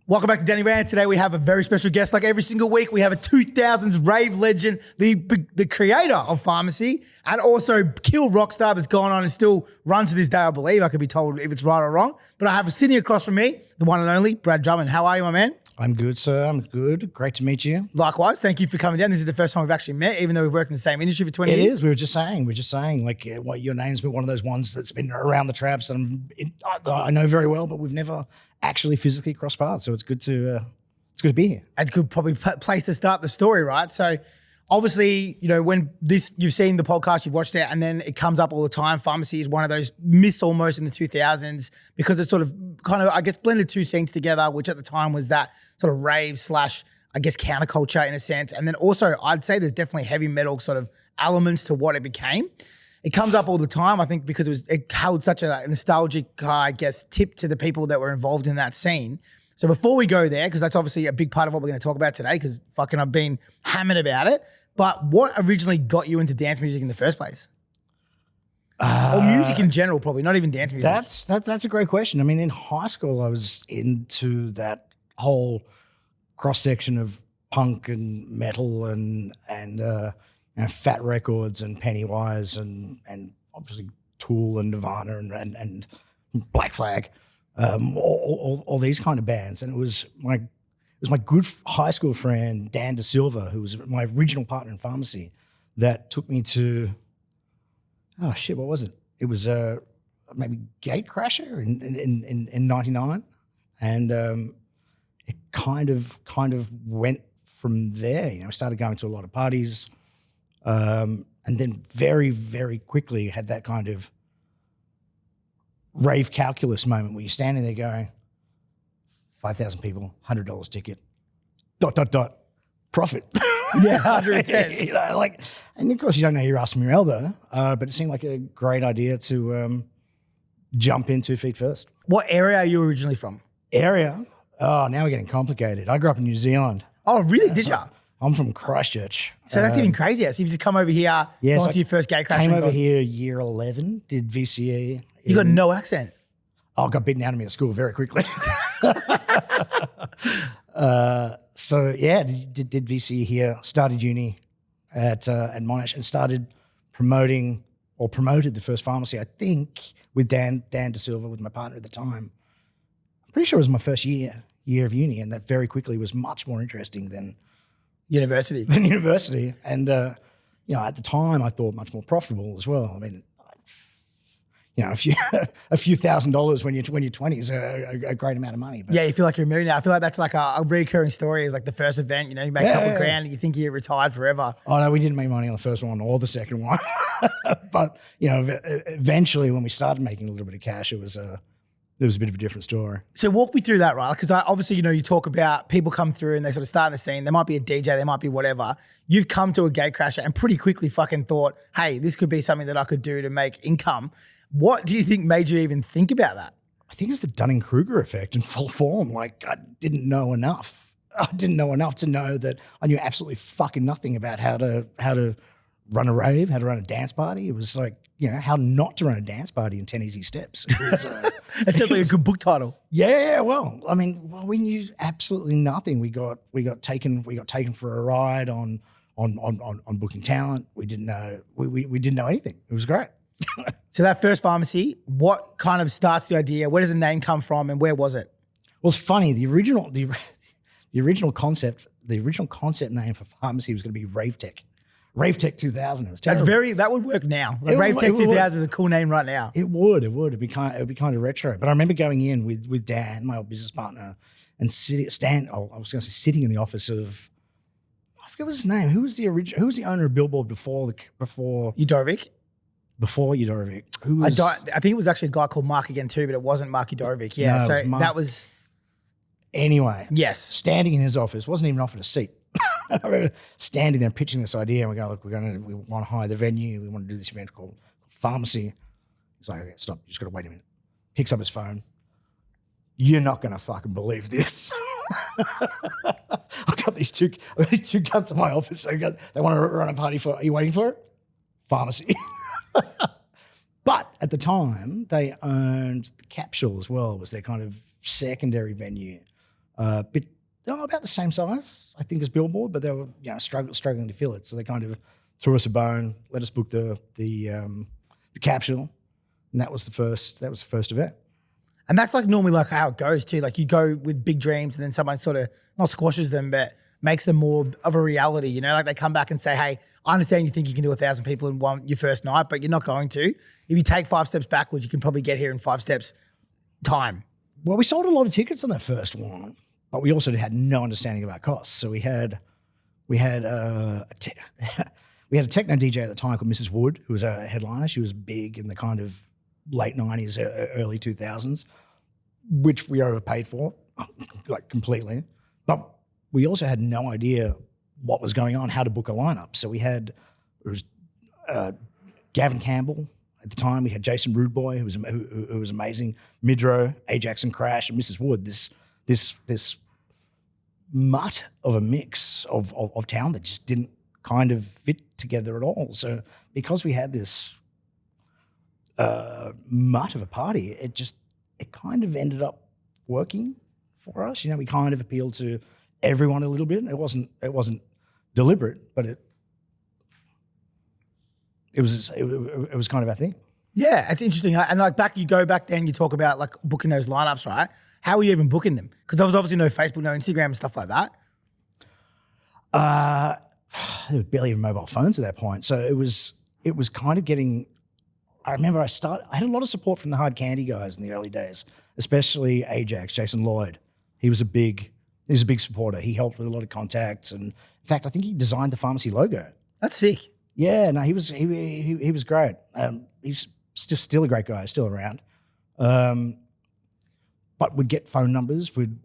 Welcome back to Danny Rand. Today we have a very special guest. Like every single week, we have a 2000s rave legend, the creator of Pharmacy, and also Kill Rockstar that's gone on and still runs to this day, I believe. I could be told if it's right or wrong. But I have sitting across from me, the one and only Brad Drummond. How are you, my man? I'm good, sir. I'm good. Great to meet you. Likewise. Thank you for coming down. This is the first time we've actually met, even though we've worked in the same industry for 20 years. It is. We were just saying, like, what your name's been one of those ones that's been around the traps and I know very well, but we've never actually physically crossed paths. So it's good to be here. And good probably place to start the story, right? So obviously, you know, when you've seen the podcast, you've watched it, and then it comes up all the time. Pharmacy is one of those myths almost in the 2000s because it's sort of kind of, I guess, blended two scenes together, which at the time was that sort of rave slash, I guess, counterculture in a sense. And then also I'd say there's definitely heavy metal sort of elements to what it became. It comes up all the time, I think, because it held such a nostalgic, I guess, tip to the people that were involved in that scene. So before we go there, because that's obviously a big part of what we're going to talk about today, because fucking I've been hammered about it. But what originally got you into dance music in the first place? Or music in general, probably, not even dance music. That's a great question. I mean, in high school, I was into that whole cross-section of punk and metal and Fat Records and Pennywise and obviously Tool and Nirvana and Black Flag, all these kind of bands. And it was my good high school friend Dan De Silva, who was my original partner in Pharmacy, that took me to what was it? It was maybe Gatecrasher in '99, and it kind of went from there. You know, I started going to a lot of parties. And then very, very quickly had that kind of rave calculus moment where you're standing there going, 5,000 people, $100 ticket, ... profit. Yeah, 110. You know, like, and of course you don't know your ass from your elbow, but it seemed like a great idea to jump in 2 feet first. What area are you originally from? Area? Oh, now we're getting complicated. I grew up in New Zealand. Oh, really? Did you? I'm from Christchurch. So that's even crazier. So you've just come over here, gone to your first Gatecrasher. Came over here year 11, did VCE. You got no accent. Oh, I got beaten out of me at school very quickly. So yeah, did VCE here, started uni at Monash and started promoted the first Pharmacy, I think, with Dan De Silva, with my partner at the time. I'm pretty sure it was my first year of uni, and that very quickly was much more interesting than university. And, you know, at the time I thought much more profitable as well. I mean, you know, a few $1,000s when you're 20 is a great amount of money. But yeah, you feel like you're a millionaire. I feel like that's like a recurring story is like the first event, you know, you make a couple grand and you think you're retired forever. Oh no, we didn't make money on the first one or the second one. But, you know, eventually when we started making a little bit of cash, it was a bit of a different story. So walk me through that, right? Because obviously, you know, you talk about people come through and they sort of start in the scene. There might be a DJ, there might be whatever. You've come to a Gatecrasher and pretty quickly fucking thought, hey, this could be something that I could do to make income. What do you think made you even think about that? I think it's the Dunning-Kruger effect in full form. Like, I didn't know enough. I didn't know enough to know that I knew absolutely fucking nothing about how to run a rave, how to run a dance party. It was like, you know, how not to run a dance party in 10 easy steps. It was, it sounds like a good book title. Yeah, well, I mean, we knew absolutely nothing. We got taken for a ride on booking talent. We didn't know we didn't know anything. It was great. So that first Pharmacy, what kind of starts the idea? Where does the name come from, and where was it? Well, it's funny. The original concept name for Pharmacy was going to be Ravetech 2000. It was terrible. That would work now. Like Ravetech 2000 is a cool name right now. It would. It'd be kind of retro. But I remember going in with Dan, my old business partner, and sitting in the office of, I forget what his name. Who was the owner of Billboard before Udorovic? Before Udorovic. I think it was actually a guy called Mark again too, but it wasn't Mark Udorovic. Yeah, no, so that was. Anyway. Yes. Standing in his office, wasn't even offered a seat. I remember standing there pitching this idea, and we go, look, we want to hire the venue. We want to do this event called Pharmacy. He's like, okay, stop. You just got to wait a minute. Picks up his phone. You're not going to fucking believe this. I've got these two cunts in my office. They want to run a party for, are you waiting for it? Pharmacy. But at the time, they owned the Capsule as well, was their kind of secondary venue About the same size, I think, as Billboard, but they were struggling to fill it. So they kind of threw us a bone, let us book the capsule, and that was the first event. And that's like normally like how it goes too. Like you go with big dreams and then someone sort of not squashes them, but makes them more of a reality. You know, like they come back and say, hey, I understand you think you can do 1,000 people in your first night, but you're not going to. If you take 5 steps backwards, you can probably get here in 5 steps time. Well, we sold a lot of tickets on that first one, but we also had no understanding about costs. So we had a techno DJ at the time called Mrs. Wood, who was a headliner. She was big in the kind of late 90s, early 2000s, which we overpaid for, like completely. But we also had no idea what was going on, how to book a lineup. So it was Gavin Campbell at the time. We had Jason Rudeboy, who was amazing. Midro, Ajax and Crash, and Mrs. Wood. This mutt of a mix of talent that just didn't kind of fit together at all. So because we had this mutt of a party, it kind of ended up working for us. You know, we kind of appealed to everyone a little bit. It wasn't deliberate, but it was kind of our thing. Yeah, it's interesting. And like you go back then, you talk about like booking those lineups, right? How were you even booking them? Because there was obviously no Facebook, no Instagram and stuff like that. There were barely even mobile phones at that point. So it was kind of getting, I remember I had a lot of support from the Hard Candy guys in the early days, especially Ajax, Jason Lloyd. He was a big supporter. He helped with a lot of contacts. And in fact, I think he designed the pharmacy logo. That's sick. Yeah, no, he was great. He's still a great guy, still around. But we'd get phone numbers. We'd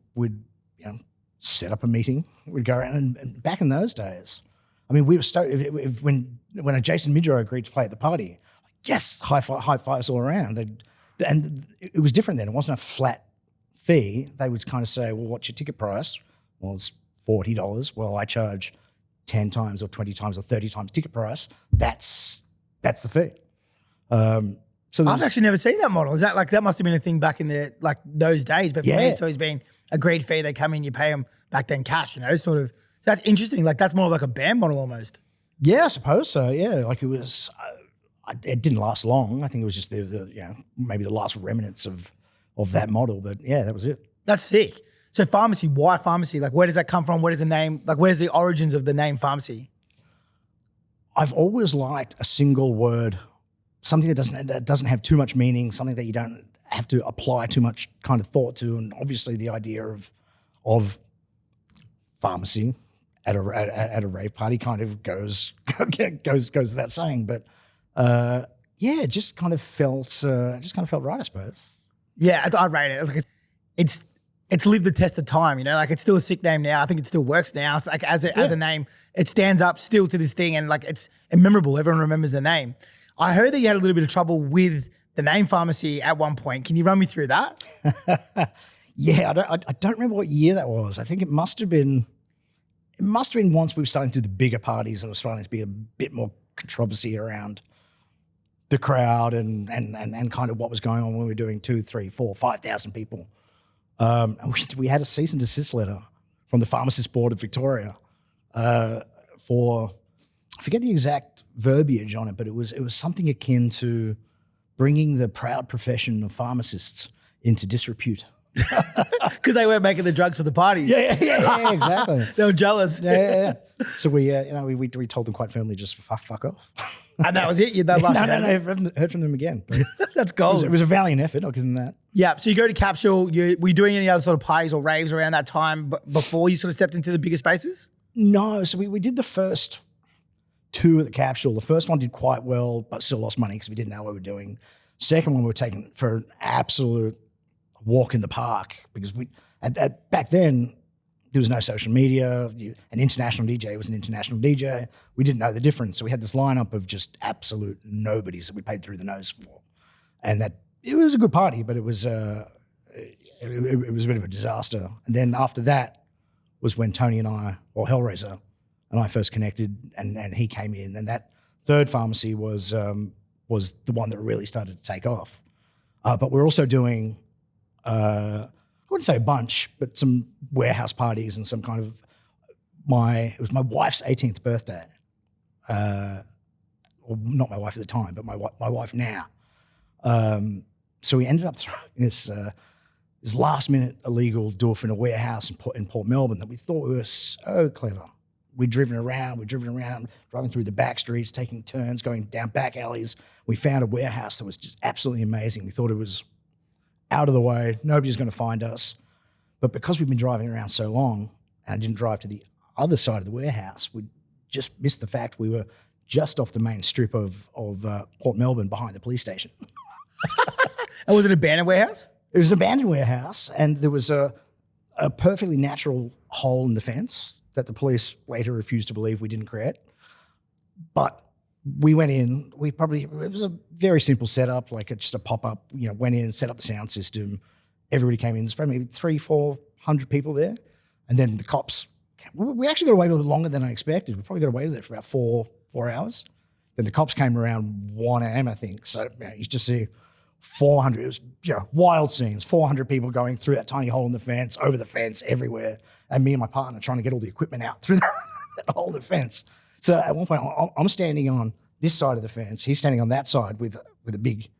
set up a meeting. We'd go around, and back in those days, I mean, we were stoked when a Jason Midro agreed to play at the party. Yes, high fives all around. And it was different then. It wasn't a flat fee. They would kind of say, "Well, what's your ticket price?" Well, it's $40. Well, I charge 10 times or 20 times or 30 times ticket price. That's the fee. So I've actually never seen that model. Is that like, that must have been a thing back in the, like those days, but for me, it's always been agreed fee. They come in, you pay them back then cash, you know, sort of. So that's interesting. Like that's more like a band model almost. Yeah, I suppose so. Yeah. Like it was, it didn't last long. I think it was just maybe the last remnants of that model, but yeah, that was it. That's sick. So pharmacy, why pharmacy? Like where does that come from? Where does the name, like where's the origins of the name pharmacy? I've always liked a single word, something that doesn't have too much meaning, something that you don't have to apply too much kind of thought to. And obviously the idea of pharmacy at a rave party kind of goes without saying. But it just kind of felt right, I suppose. Yeah, I rate it. Like it's lived the test of time, you know, like it's still a sick name now. I think it still works now. It's like as a name, it stands up still to this thing, and like it's memorable. Everyone remembers the name. I heard that you had a little bit of trouble with the name pharmacy at one point. Can you run me through that? Yeah, I don't remember what year that was. I think it must have been once we were starting to do the bigger parties and it was starting to be a bit more controversy around the crowd and kind of what was going on when we were doing 2, 3, 4, 5,000 people. And we had a cease and desist letter from the Pharmacist Board of Victoria for, I forget the exact verbiage on it, but it was something akin to bringing the proud profession of pharmacists into disrepute. Because they weren't making the drugs for the party. Yeah, exactly. They were jealous. Yeah. So we told them quite firmly, just fuck off. And that was it? You that last No, I haven't heard from them again. That's gold. It was a valiant effort, I'll give them that. Yeah, so you go to Capsule. Were you doing any other sort of parties or raves around that time before you sort of stepped into the bigger spaces? No, so we did the first 2 at the Capsule. The first one did quite well, but still lost money because we didn't know what we were doing. Second one we were taking for an absolute walk in the park because back then there was no social media. An international DJ was an international DJ. We didn't know the difference. So we had this lineup of just absolute nobodies that we paid through the nose for. And it was a good party, but it was a bit of a disaster. And then after that was when Tony and I, or Hellraiser, and I first connected and he came in. And that third pharmacy was the one that really started to take off. But we're also doing, I wouldn't say a bunch, but some warehouse parties and some kind of it was my wife's 18th birthday. Well, not my wife at the time, but my wife now. So we ended up throwing this last minute illegal doof in a warehouse in Port Melbourne that we thought we were so clever. We'd driven around, driving through the back streets, taking turns, going down back alleys. We found a warehouse that was just absolutely amazing. We thought it was out of the way. Nobody's going to find us. But because we've been driving around so long and I didn't drive to the other side of the warehouse, we just missed the fact we were just off the main strip of Port Melbourne behind the police station. And was it an abandoned warehouse? It was an abandoned warehouse, and there was a perfectly natural hole in the fence that the police later refused to believe we didn't create. But we went in, it was a very simple setup, like just a pop-up, went in, set up the sound system. Everybody came in. There's probably maybe 300-400 people there. And then the cops, we actually got away with it longer than I expected. We probably got away with it for about four hours. Then the cops came around 1 a.m., I think. So you just see 400, it was wild scenes, 400 people going through that tiny hole in the fence, over the fence, everywhere. And me and my partner trying to get all the equipment out through that hole in the fence. So at one point, I'm standing on this side of the fence. He's standing on that side with a big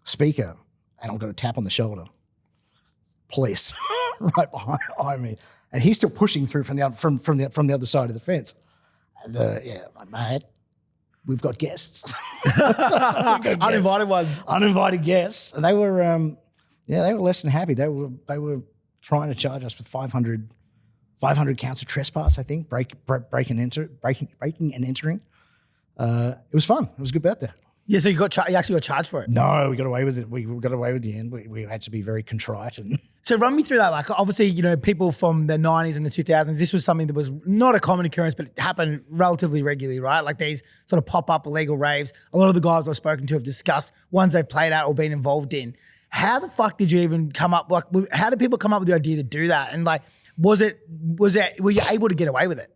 speaker, and I've got a tap on the shoulder. Police right behind me, and he's still pushing through from the other side of the fence. And mate, we've got guests. Uninvited ones. Uninvited guests, and they were less than happy. They were trying to charge us with 500 counts of trespass. I think breaking and entering. It was fun. It was a good birthday. Yeah, so you actually got charged for it. No, we got away with it. We got away with the end. We had to be very contrite. And so run me through that. Like obviously, people from the 90s and the 2000s, this was something that was not a common occurrence, but it happened relatively regularly, right? Like these sort of pop-up illegal raves. A lot of the guys I've spoken to have discussed ones they've played at or been involved in. How the fuck did you even come up? Like, how did people come up with the idea to do that? And like, were you able to get away with it?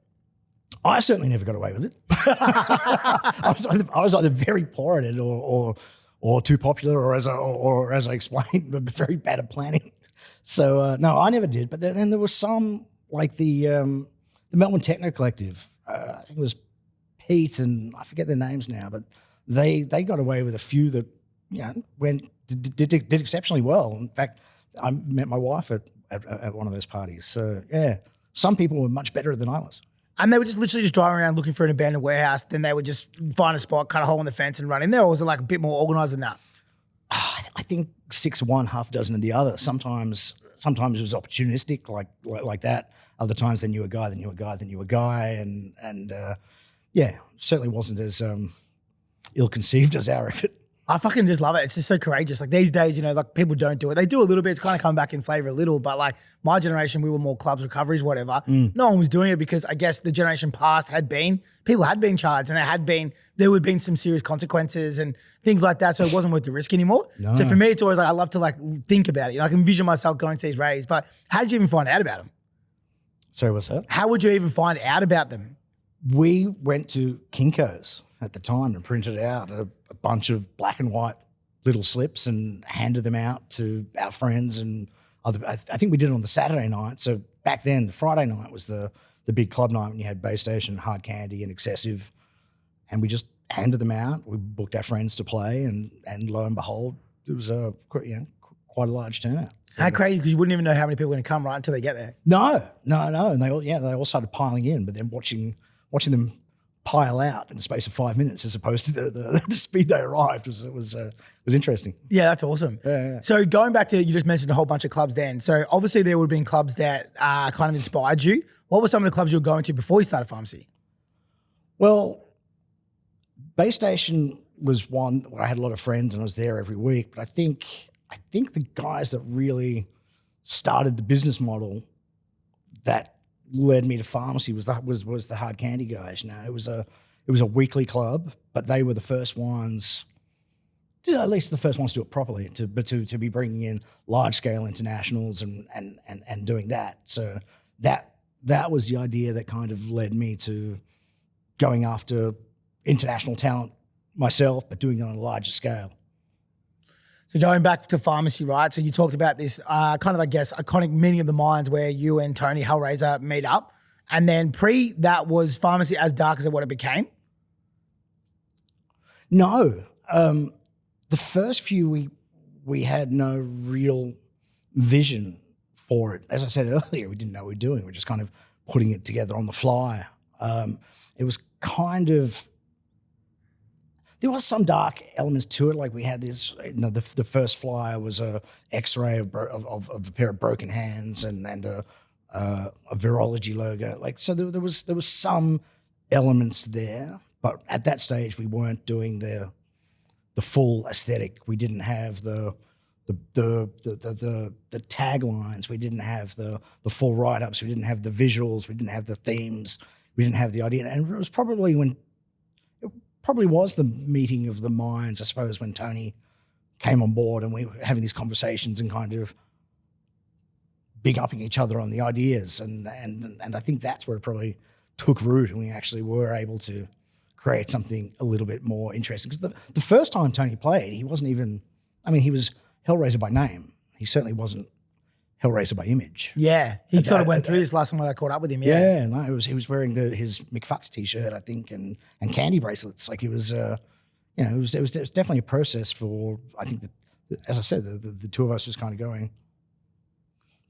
I certainly never got away with it. I was either very poor at it or too popular, or as I explained, very bad at planning. So no, I never did. But then there was some, like the Melbourne Techno Collective. I think it was Pete and I forget their names now, but they got away with a few that did exceptionally well. In fact, I met my wife at one of those parties. So yeah, some people were much better than I was. And they were just literally just driving around looking for an abandoned warehouse. Then they would just find a spot, cut a hole in the fence and run in there? Or was it like a bit more organized than that? I think 6 of one, half dozen of the other. Sometimes it was opportunistic like that. Other times they knew a guy, And certainly wasn't as ill-conceived as our effort. I fucking just love it. It's just so courageous. Like these days, like people don't do it. They do a little bit. It's kind of come back in flavor a little, but like my generation, we were more clubs, recoveries, whatever. No one was doing it because I guess the generation past people had been charged and there would have been some serious consequences and things like that. So it wasn't worth the risk anymore. No. So for me, it's always like, I love to like think about it. I can envision myself going to these raves, but how did you even find out about them? Sorry, what's that? How would you even find out about them? We went to Kinko's at the time and printed out a bunch of black and white little slips and handed them out to our friends and other. I think we did it on the Saturday night. So back then, the Friday night was the big club night when you had Base Station, Hard Candy, and Excessive, and we just handed them out. We booked our friends to play, and lo and behold, it was quite a large turnout. So how crazy, because you wouldn't even know how many people are going to come right until they get there. No, and they all started piling in, but then watching them pile out in the space of 5 minutes as opposed to the speed they arrived was interesting. Yeah, that's awesome. Yeah. So going back to, you just mentioned a whole bunch of clubs then. So obviously there would have been clubs that kind of inspired you. What were some of the clubs you were going to before you started pharmacy? Well, Base Station was one where I had a lot of friends and I was there every week. But I think the guys that really started the business model that led me to pharmacy was the Hard Candy guys. It was a weekly club, but they were the first ones, at least the first ones to do it properly, to be bringing in large scale internationals and doing that. So that was the idea that kind of led me to going after international talent myself, but doing it on a larger scale. So going back to pharmacy, right? So you talked about this kind of, I guess, iconic meeting of the minds where you and Tony Hellraiser meet up. And then that was pharmacy as dark as what it became? No. The first few, we had no real vision for it. As I said earlier, we didn't know what we were doing. We were just kind of putting it together on the fly. It was kind of, there was some dark elements to it. Like we had this, the first flyer was a X-ray of a pair of broken hands and a virology logo. Like, so there was some elements there, but at that stage we weren't doing the full aesthetic. We didn't have the taglines. We didn't have the full write-ups. We didn't have the visuals. We didn't have the themes. We didn't have the idea. And it was probably the meeting of the minds, I suppose, when Tony came on board and we were having these conversations and kind of big upping each other on the ideas. And I think that's where it probably took root and we actually were able to create something a little bit more interesting. Because the first time Tony played, he wasn't even, he was Hellraiser by name. He certainly wasn't Hellraiser by image. Yeah, he sort of went through this last time when I caught up with him. Yeah, no, he was wearing his McFucked t-shirt, I think, and candy bracelets. Like it was, it was definitely a process for. I think that, as I said, the two of us just kind of going.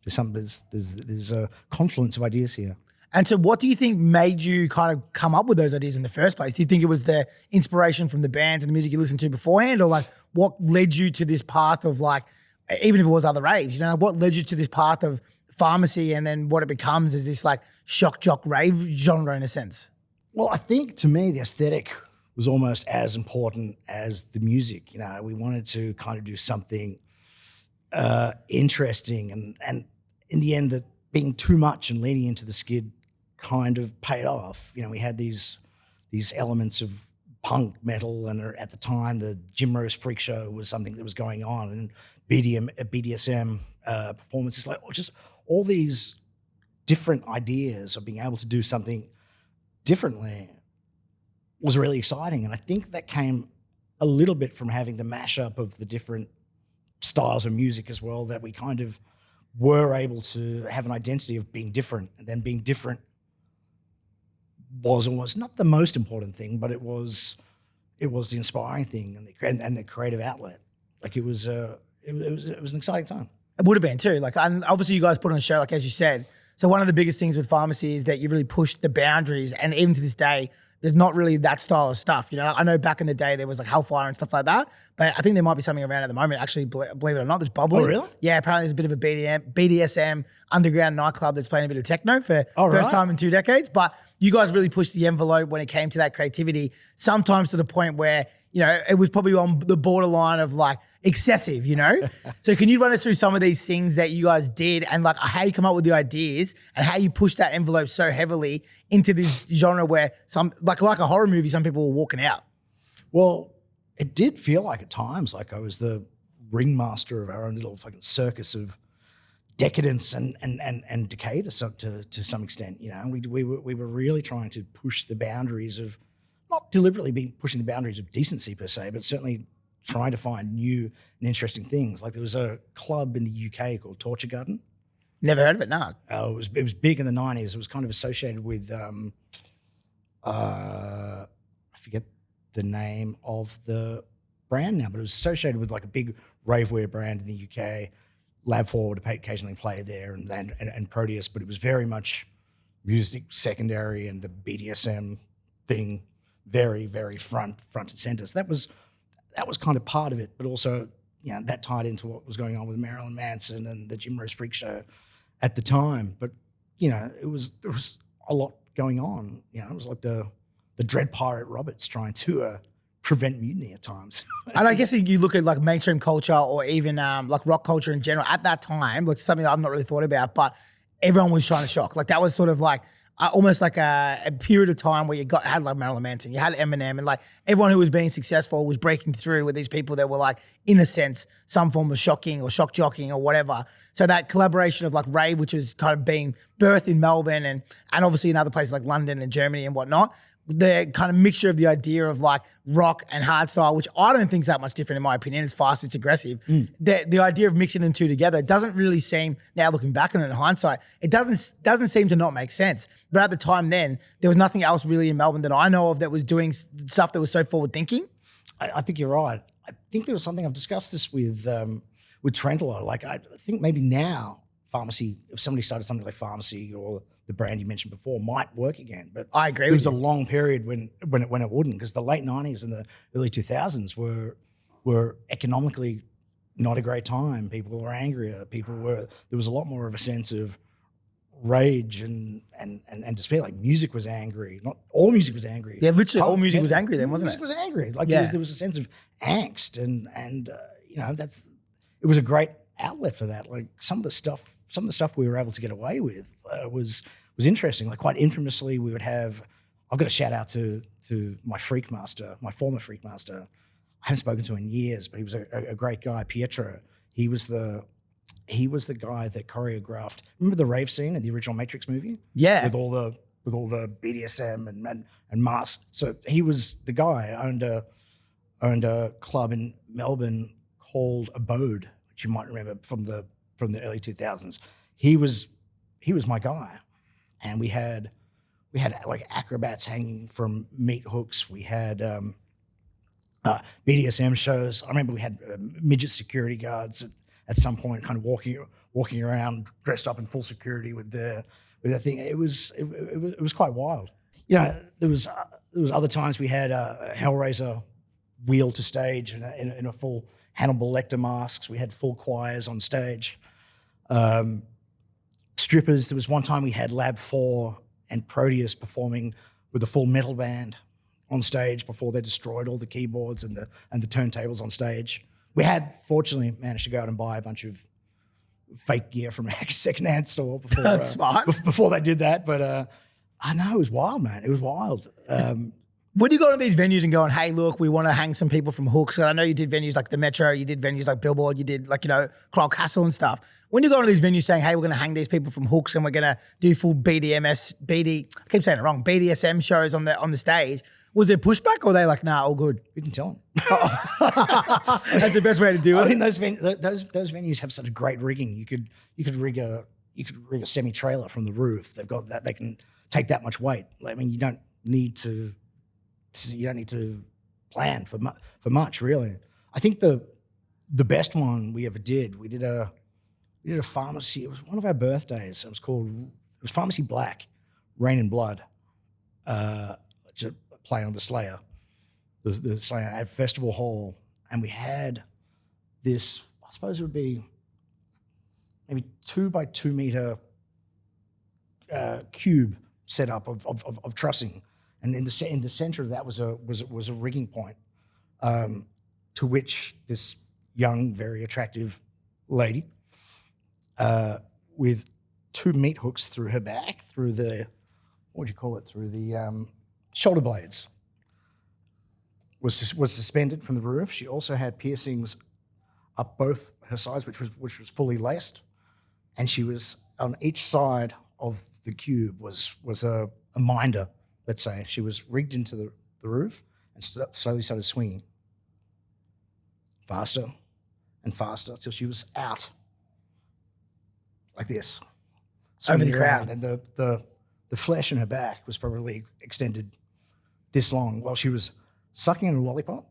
There's a confluence of ideas here. And so, what do you think made you kind of come up with those ideas in the first place? Do you think it was the inspiration from the bands and the music you listened to beforehand, or like what led you to this path of like? Even if it was other raves, what led you to this path of pharmacy and then what it becomes is this like shock jock rave genre in a sense? Well, I think to me the aesthetic was almost as important as the music. We wanted to kind of do something interesting and in the end that being too much and leaning into the skid kind of paid off. We had these elements of punk metal and at the time the Jim Rose Freak Show was something that was going on and BDSM performances, like just all these different ideas of being able to do something differently was really exciting. And I think that came a little bit from having the mashup of the different styles of music as well, that we kind of were able to have an identity of being different, and then being different was almost not the most important thing, but it was the inspiring thing and the creative outlet. Like it was an exciting time. It would have been too. Like, and obviously you guys put on a show, like as you said. So one of the biggest things with pharmacy is that you really pushed the boundaries, and even to this day, there's not really that style of stuff. I know back in the day there was like Hellfire and stuff like that, but I think there might be something around at the moment. Actually, believe it or not, there's bubbly. Oh, really? Yeah, apparently there's a bit of a BDSM underground nightclub that's playing a bit of techno for first time in 2 decades. But you guys really pushed the envelope when it came to that creativity, sometimes to the point where, it was probably on the borderline of like excessive, So can you run us through some of these things that you guys did and like how you come up with the ideas and how you push that envelope so heavily into this genre where some, like a horror movie, some people were walking out? Well, it did feel like at times like I was the ringmaster of our own little fucking circus of decadence and decay to some extent, And we were really trying to push the boundaries of, not deliberately pushing the boundaries of decency per se, but certainly trying to find new and interesting things. Like there was a club in the UK called Torture Garden. Never heard of it, no. It was big in the 90s. It was kind of associated with, I forget the name of the brand now, but it was associated with like a big ravewear brand in the UK. Lab 4 would occasionally play there and Proteus, but it was very much music secondary and the BDSM thing very, very front and center. So that was kind of part of it, but also, that tied into what was going on with Marilyn Manson and the Jim Rose Freak Show at the time. But, there was a lot going on. It was like the Dread Pirate Roberts trying to prevent mutiny at times. And I guess if you look at like mainstream culture or even like rock culture in general at that time, like something that I've not really thought about, but everyone was trying to shock. Like that was sort of like almost like a period of time where had like Marilyn Manson, you had Eminem, and like everyone who was being successful was breaking through with these people that were like, in a sense, some form of shocking or shock jocking or whatever. So that collaboration of like rave, which was kind of being birthed in Melbourne and obviously in other places like London and Germany and whatnot, the kind of mixture of the idea of like rock and hardstyle, which I don't think is that much different in my opinion. It's fast, it's aggressive. The idea of mixing them two together doesn't really seem, now looking back on it in hindsight, it doesn't seem to not make sense. But at the time then, there was nothing else really in Melbourne that I know of that was doing stuff that was so forward thinking. I think you're right. I think there was something, I've discussed this with Trent a lot. Like I think maybe now Pharmacy, if somebody started something like Pharmacy or the brand you mentioned before, might work again. But I agree there was with a long period when it wouldn't, because the late 90s and the early 2000s were economically not a great time. People were angrier. There was a lot more of a sense of rage and despair. Like music was angry. Not all music was angry. Yeah, literally all music was angry then, wasn't it? Music was angry. Like there was a sense of angst and you know, it was a great outlet for that. Like some of the stuff we were able to get away with was interesting. Like quite infamously, we would have. I've got to shout out to my freak master, my former freak master. I haven't spoken to him in years, but he was a great guy, Pietro. He was the guy that choreographed. Remember the rave scene in the original Matrix movie? Yeah, with all the BDSM and masks. So he was the guy. Owned a club in Melbourne called Abode, which you might remember from the early 2000s. He was my guy, and we had like acrobats hanging from meat hooks. We had BDSM shows. I remember we had midget security guards at some point, kind of walking around dressed up in full security with their thing. It was quite wild. You know, there was other times we had Hellraiser wheel to stage in a full Hannibal Lecter masks. We had full choirs on stage. Strippers. There was one time we had Lab 4 and Proteus performing with a full metal band on stage before they destroyed all the keyboards and the turntables on stage. We had fortunately managed to go out and buy a bunch of fake gear from a secondhand store before That's smart. Before they did that. But I know it was wild, man. It was wild. When you go to these venues and going, hey, look, we want to hang some people from hooks. I know you did venues like the Metro, you did venues like Billboard, you did like, you know, Kryal Castle and stuff. When you go to these venues saying, hey, we're going to hang these people from hooks and we're going to do full BDSM shows on the stage, was there pushback or were they like, nah, all good? We didn't tell them. That's the best way to do it. I think those venues have such great rigging. You could rig a semi trailer from the roof. They've got that. They can take that much weight. I mean, you don't need to plan for much really. I think the best one we ever did. We did a pharmacy. It was one of our birthdays. It was Pharmacy Black, Rain and Blood. Just play on the Slayer. The Slayer at Festival Hall, and we had this. I suppose it would be maybe 2 by 2 meter cube setup of trussing, and in the center of that was a rigging point, to which this young, very attractive lady, with 2 meat hooks through her back, through the through the shoulder blades, was suspended from the roof. She also had piercings up both her sides, which was fully laced, and she was on each side of the cube was a minder. Let's say she was rigged into the roof and slowly started swinging faster and faster till she was out like this over the crowd, crowd, and the flesh in her back was probably extended this long while she was sucking on a lollipop,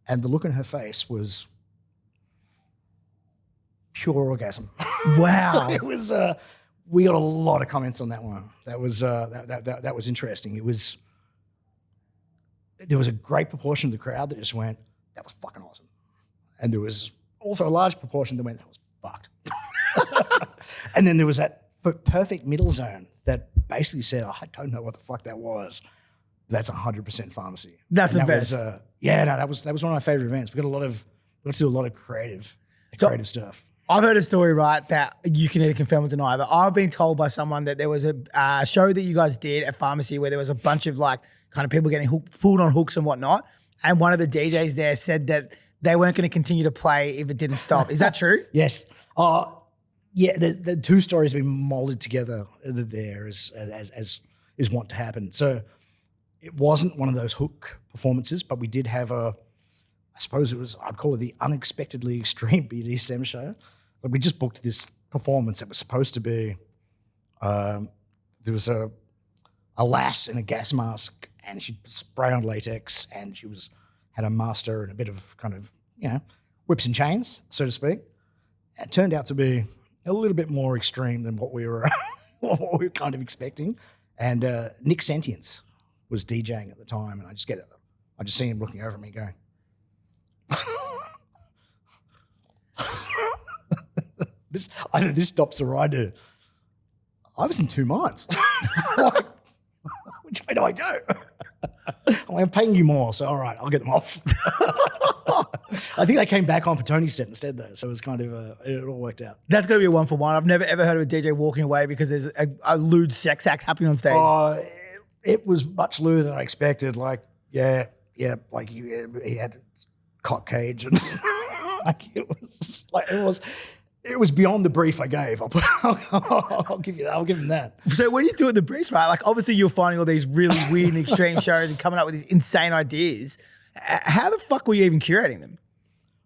and the look in her face was pure orgasm. Wow. It was. We got a lot of comments on that one. That was that was interesting. There was a great proportion of the crowd that just went, "That was fucking awesome," and there was also a large proportion that went, "That was fucked." And then there was that perfect middle zone that basically said, "I don't know what the fuck that was." That's 100% Pharmacy. That's and the best. That was one of my favorite events. We got to do a lot of creative stuff. I've heard a story, right, that you can either confirm or deny, but I've been told by someone that there was a show that you guys did at Pharmacy where there was a bunch of like kind of people getting pulled on hooks and whatnot, and one of the DJs there said that they weren't going to continue to play if it didn't stop. Is that true? Yes. Yeah, the two stories have been molded together there as is wont to happen. So it wasn't one of those hook performances, but we did have I suppose I'd call it the unexpectedly extreme BDSM show. But we just booked this performance that was supposed to be, there was a lass in a gas mask and she'd spray on latex and she had a master and a bit of kind of, whips and chains, so to speak. It turned out to be a little bit more extreme than what we were what we were kind of expecting. And Nick Sentience was DJing at the time, and I just see him looking over at me going, this stops the ride. I was in two minds. Like, which way do I go? I'm paying you more, so all right, I'll get them off. I think they came back on for Tony's set instead, though, so it was kind of it all worked out. That's going to be a 1-for-1. I've never ever heard of a DJ walking away because there's a lewd sex act happening on stage. It was much lewder than I expected. Like, like he had cock cage and like it was beyond the brief I gave. I'll give him that. So when you do it the briefs, right? Like obviously you're finding all these really weird and extreme shows and coming up with these insane ideas. How the fuck were you even curating them?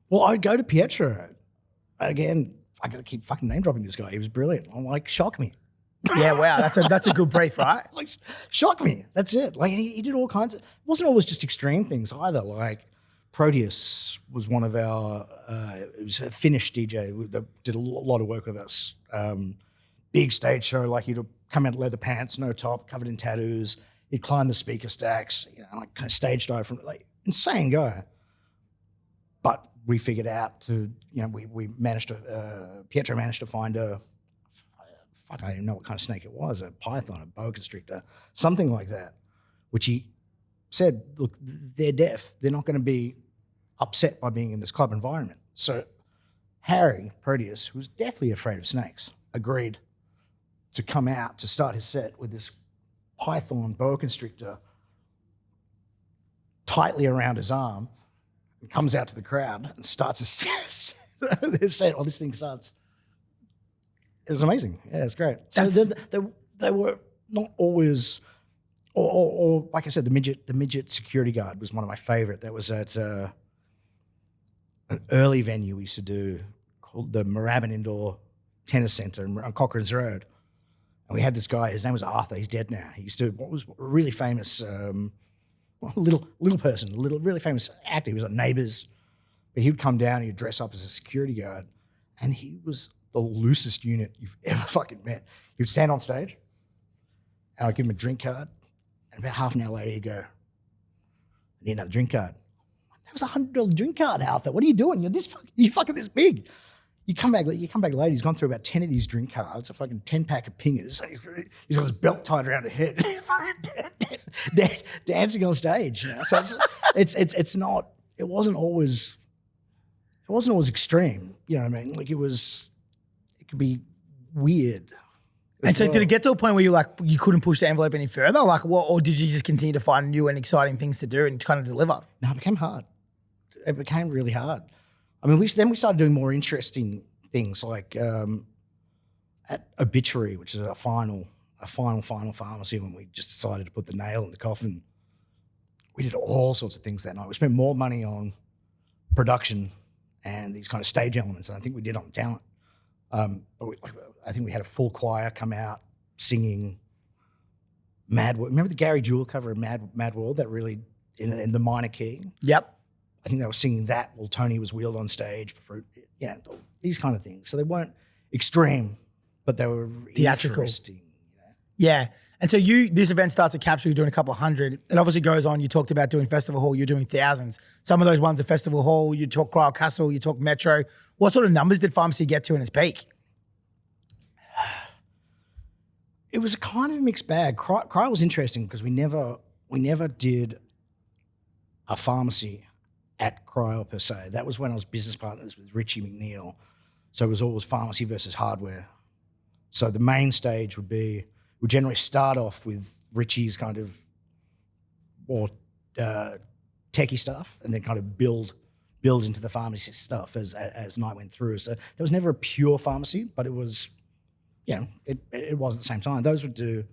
Well, I'd go to Pietro. Again, I got to keep fucking name dropping this guy. He was brilliant. I'm like, shock me. Yeah, wow, that's a good brief, right? Like, shock me. That's it. Like he did all kinds of. It wasn't always just extreme things either. Like Proteus was one of our. It was a Finnish DJ that did a lot of work with us. Big stage show. Like he'd come out in leather pants, no top, covered in tattoos. He'd climb the speaker stacks. Like kind of stage dive from like insane guy. But we figured out to we managed to Pietro managed to find I don't even know what kind of snake it was, a python, a boa constrictor, something like that, which he said, look, they're deaf. They're not going to be upset by being in this club environment. So Harry Proteus, who's deathly afraid of snakes, agreed to come out to start his set with this python boa constrictor tightly around his arm and comes out to the crowd and starts his set. Well, this thing starts. It was amazing. Yeah, it's great. So they were not always, or like I said, the midget security guard was one of my favorite. That was at an early venue we used to do called the Moorabbin Indoor Tennis Centre on Cochrane's Road. And we had this guy, his name was Arthur, he's dead now. He used to, what was a really famous, little person, really famous actor. He was on Neighbours. But he would come down, he'd dress up as a security guard, and he was the loosest unit you've ever fucking met. He would stand on stage, and I'd give him a drink card, and about half an hour later he'd go, I need another drink card. That was $100 drink card, Arthur. What are you doing? You're fucking this big. You come back later, he's gone through about 10 of these drink cards, a fucking 10-pack of pingers. He's got his belt tied around his head, dancing on stage. So it's not, it wasn't always extreme. You know what I mean? Like it could be weird. And so did it get to a point where you couldn't push the envelope any further? Like what, or did you just continue to find new and exciting things to do and kind of deliver? No, it became hard. It became really hard. I mean, then we started doing more interesting things like at Obituary, which is a final pharmacy when we just decided to put the nail in the coffin. We did all sorts of things that night. We spent more money on production and these kind of stage elements than I think we did on talent. But I think we had a full choir come out singing Mad World. Remember the Gary Jewell cover of Mad World, that really in the minor key? Yep. I think they were singing that while Tony was wheeled on stage. These kind of things. So they weren't extreme, but they were theatrical. Interesting. Yeah. And so this event starts at Capsule, you're doing a couple of hundred. It obviously goes on. You talked about doing Festival Hall, you're doing thousands. Some of those ones are Festival Hall, you talk Kryal Castle, you talk Metro. What sort of numbers did Pharmacy get to in its peak? It was a kind of a mixed bag. Kryal was interesting because we never did a pharmacy at Kryal per se. That was when I was business partners with Richie McNeil. So it was always pharmacy versus hardware. So the main stage would generally start off with Richie's kind of more techie stuff and then kind of build into the pharmacy stuff as night went through. So there was never a pure pharmacy, but it was, it was at the same time. Those would do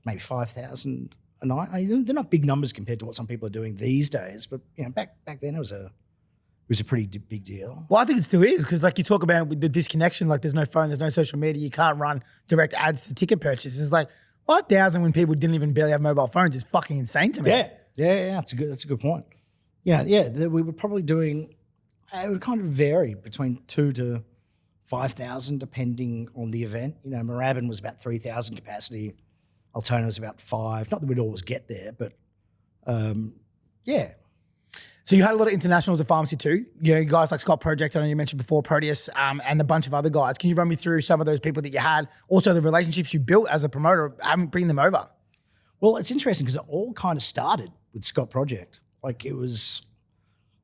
maybe 5,000 a night. They're not big numbers compared to what some people are doing these days, but back then it was a pretty big deal. Well, I think it still is because, like you talk about with the disconnection, like there's no phone, there's no social media, you can't run direct ads to ticket purchases. It's like 5,000 when people didn't even barely have mobile phones is fucking insane to me. Yeah. That's a good point. We were probably doing. It would kind of vary between 2,000 to 5,000 depending on the event. Moorabbin was about 3,000 capacity. Altona was about 5. Not that we'd always get there, but yeah. So you had a lot of internationals at Pharmacy too. Guys like Scott Project, I know you mentioned before, Proteus, and a bunch of other guys. Can you run me through some of those people that you had? Also the relationships you built as a promoter, bring them over. Well, it's interesting because it all kind of started with Scott Project. Like it was,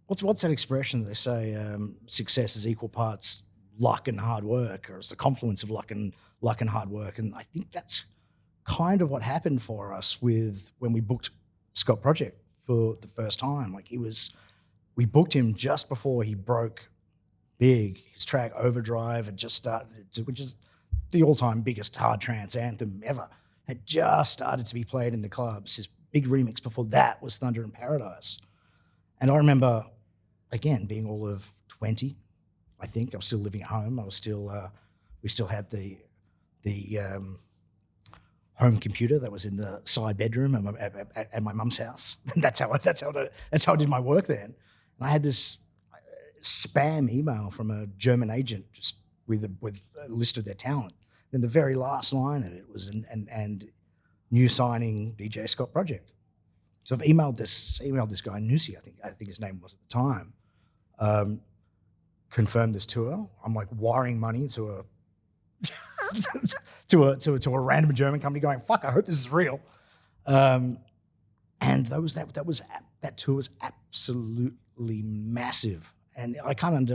what's that expression that they say, success is equal parts luck and hard work, or it's the confluence of luck and hard work. And I think that's kind of what happened for us when we booked Scott Project for the first time. Like we booked him just before he broke big. His track Overdrive had just started, which is the all-time biggest hard trance anthem ever, had just started to be played in the clubs. His big remix before that was Thunder in Paradise. And I remember, again, being all of 20, I think. I was still living at home. I was still, we still had the home computer that was in the side bedroom at my mum's house. That's how I did my work then. And I had this spam email from a German agent just with a list of their talent. And the very last line of it was and new signing DJ Scott Project. So I've emailed this guy Nusi, I think his name was at the time. Confirmed this tour. I'm like wiring money to a to a random German company, going, "Fuck, I hope this is real." And that tour was absolutely massive, and I can't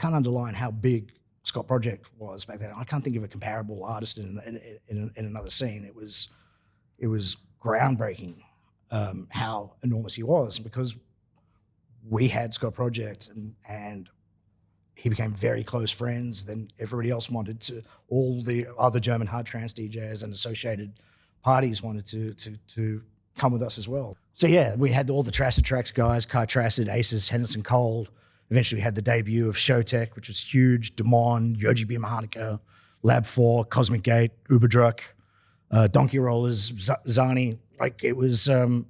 underline how big Scott Project was back then. I can't think of a comparable artist in another scene. It was groundbreaking how enormous he was, because we had Scott Project and he became very close friends. Then everybody else wanted to, all the other German hard trance DJs and associated parties wanted to come with us as well. So yeah, we had all the Tracid Tracks guys, Kai Tracid, Aces, Henderson Cold. Eventually we had the debut of Showtech, which was huge, Drummond, Yogi Beam Harmonica, Lab 4, Cosmic Gate, Uberdruck, Donkey Rollers, Zani. Like it was a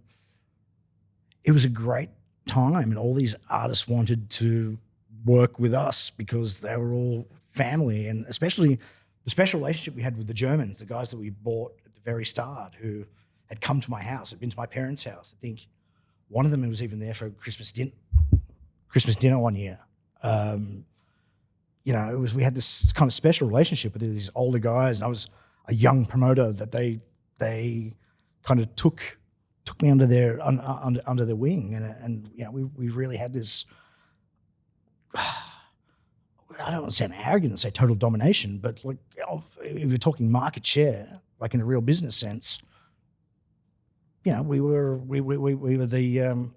great time, and all these artists wanted to work with us because they were all family, and especially the special relationship we had with the Germans, the guys that we bought at the very start, who had come to my house, had been to my parents' house. I think one of them was even there for Christmas dinner one year. We had this kind of special relationship with these older guys, and I was a young promoter that they kind of took me under their wing, and we really had this. I don't want to sound arrogant and say total domination, but like if you're talking market share, like in a real business sense, we were the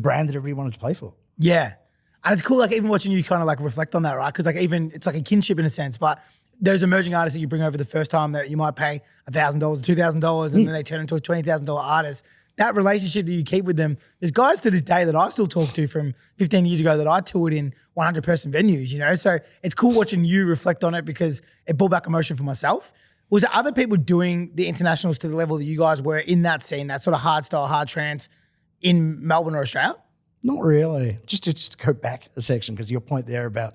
brand that everybody wanted to play for. Yeah. And it's cool, like even watching you kind of like reflect on that, right? Because like even it's like a kinship in a sense, but those emerging artists that you bring over the first time that you might pay $1,000 or $2,000 and then they turn into a $20,000 artist, that relationship that you keep with them, there's guys to this day that I still talk to from 15 years ago that I toured in 100-person venues, So it's cool watching you reflect on it because it brought back emotion for myself. Was there other people doing the internationals to the level that you guys were in that scene, that sort of hardstyle, hard trance in Melbourne or Australia? Not really. Just to go back a section, because your point there about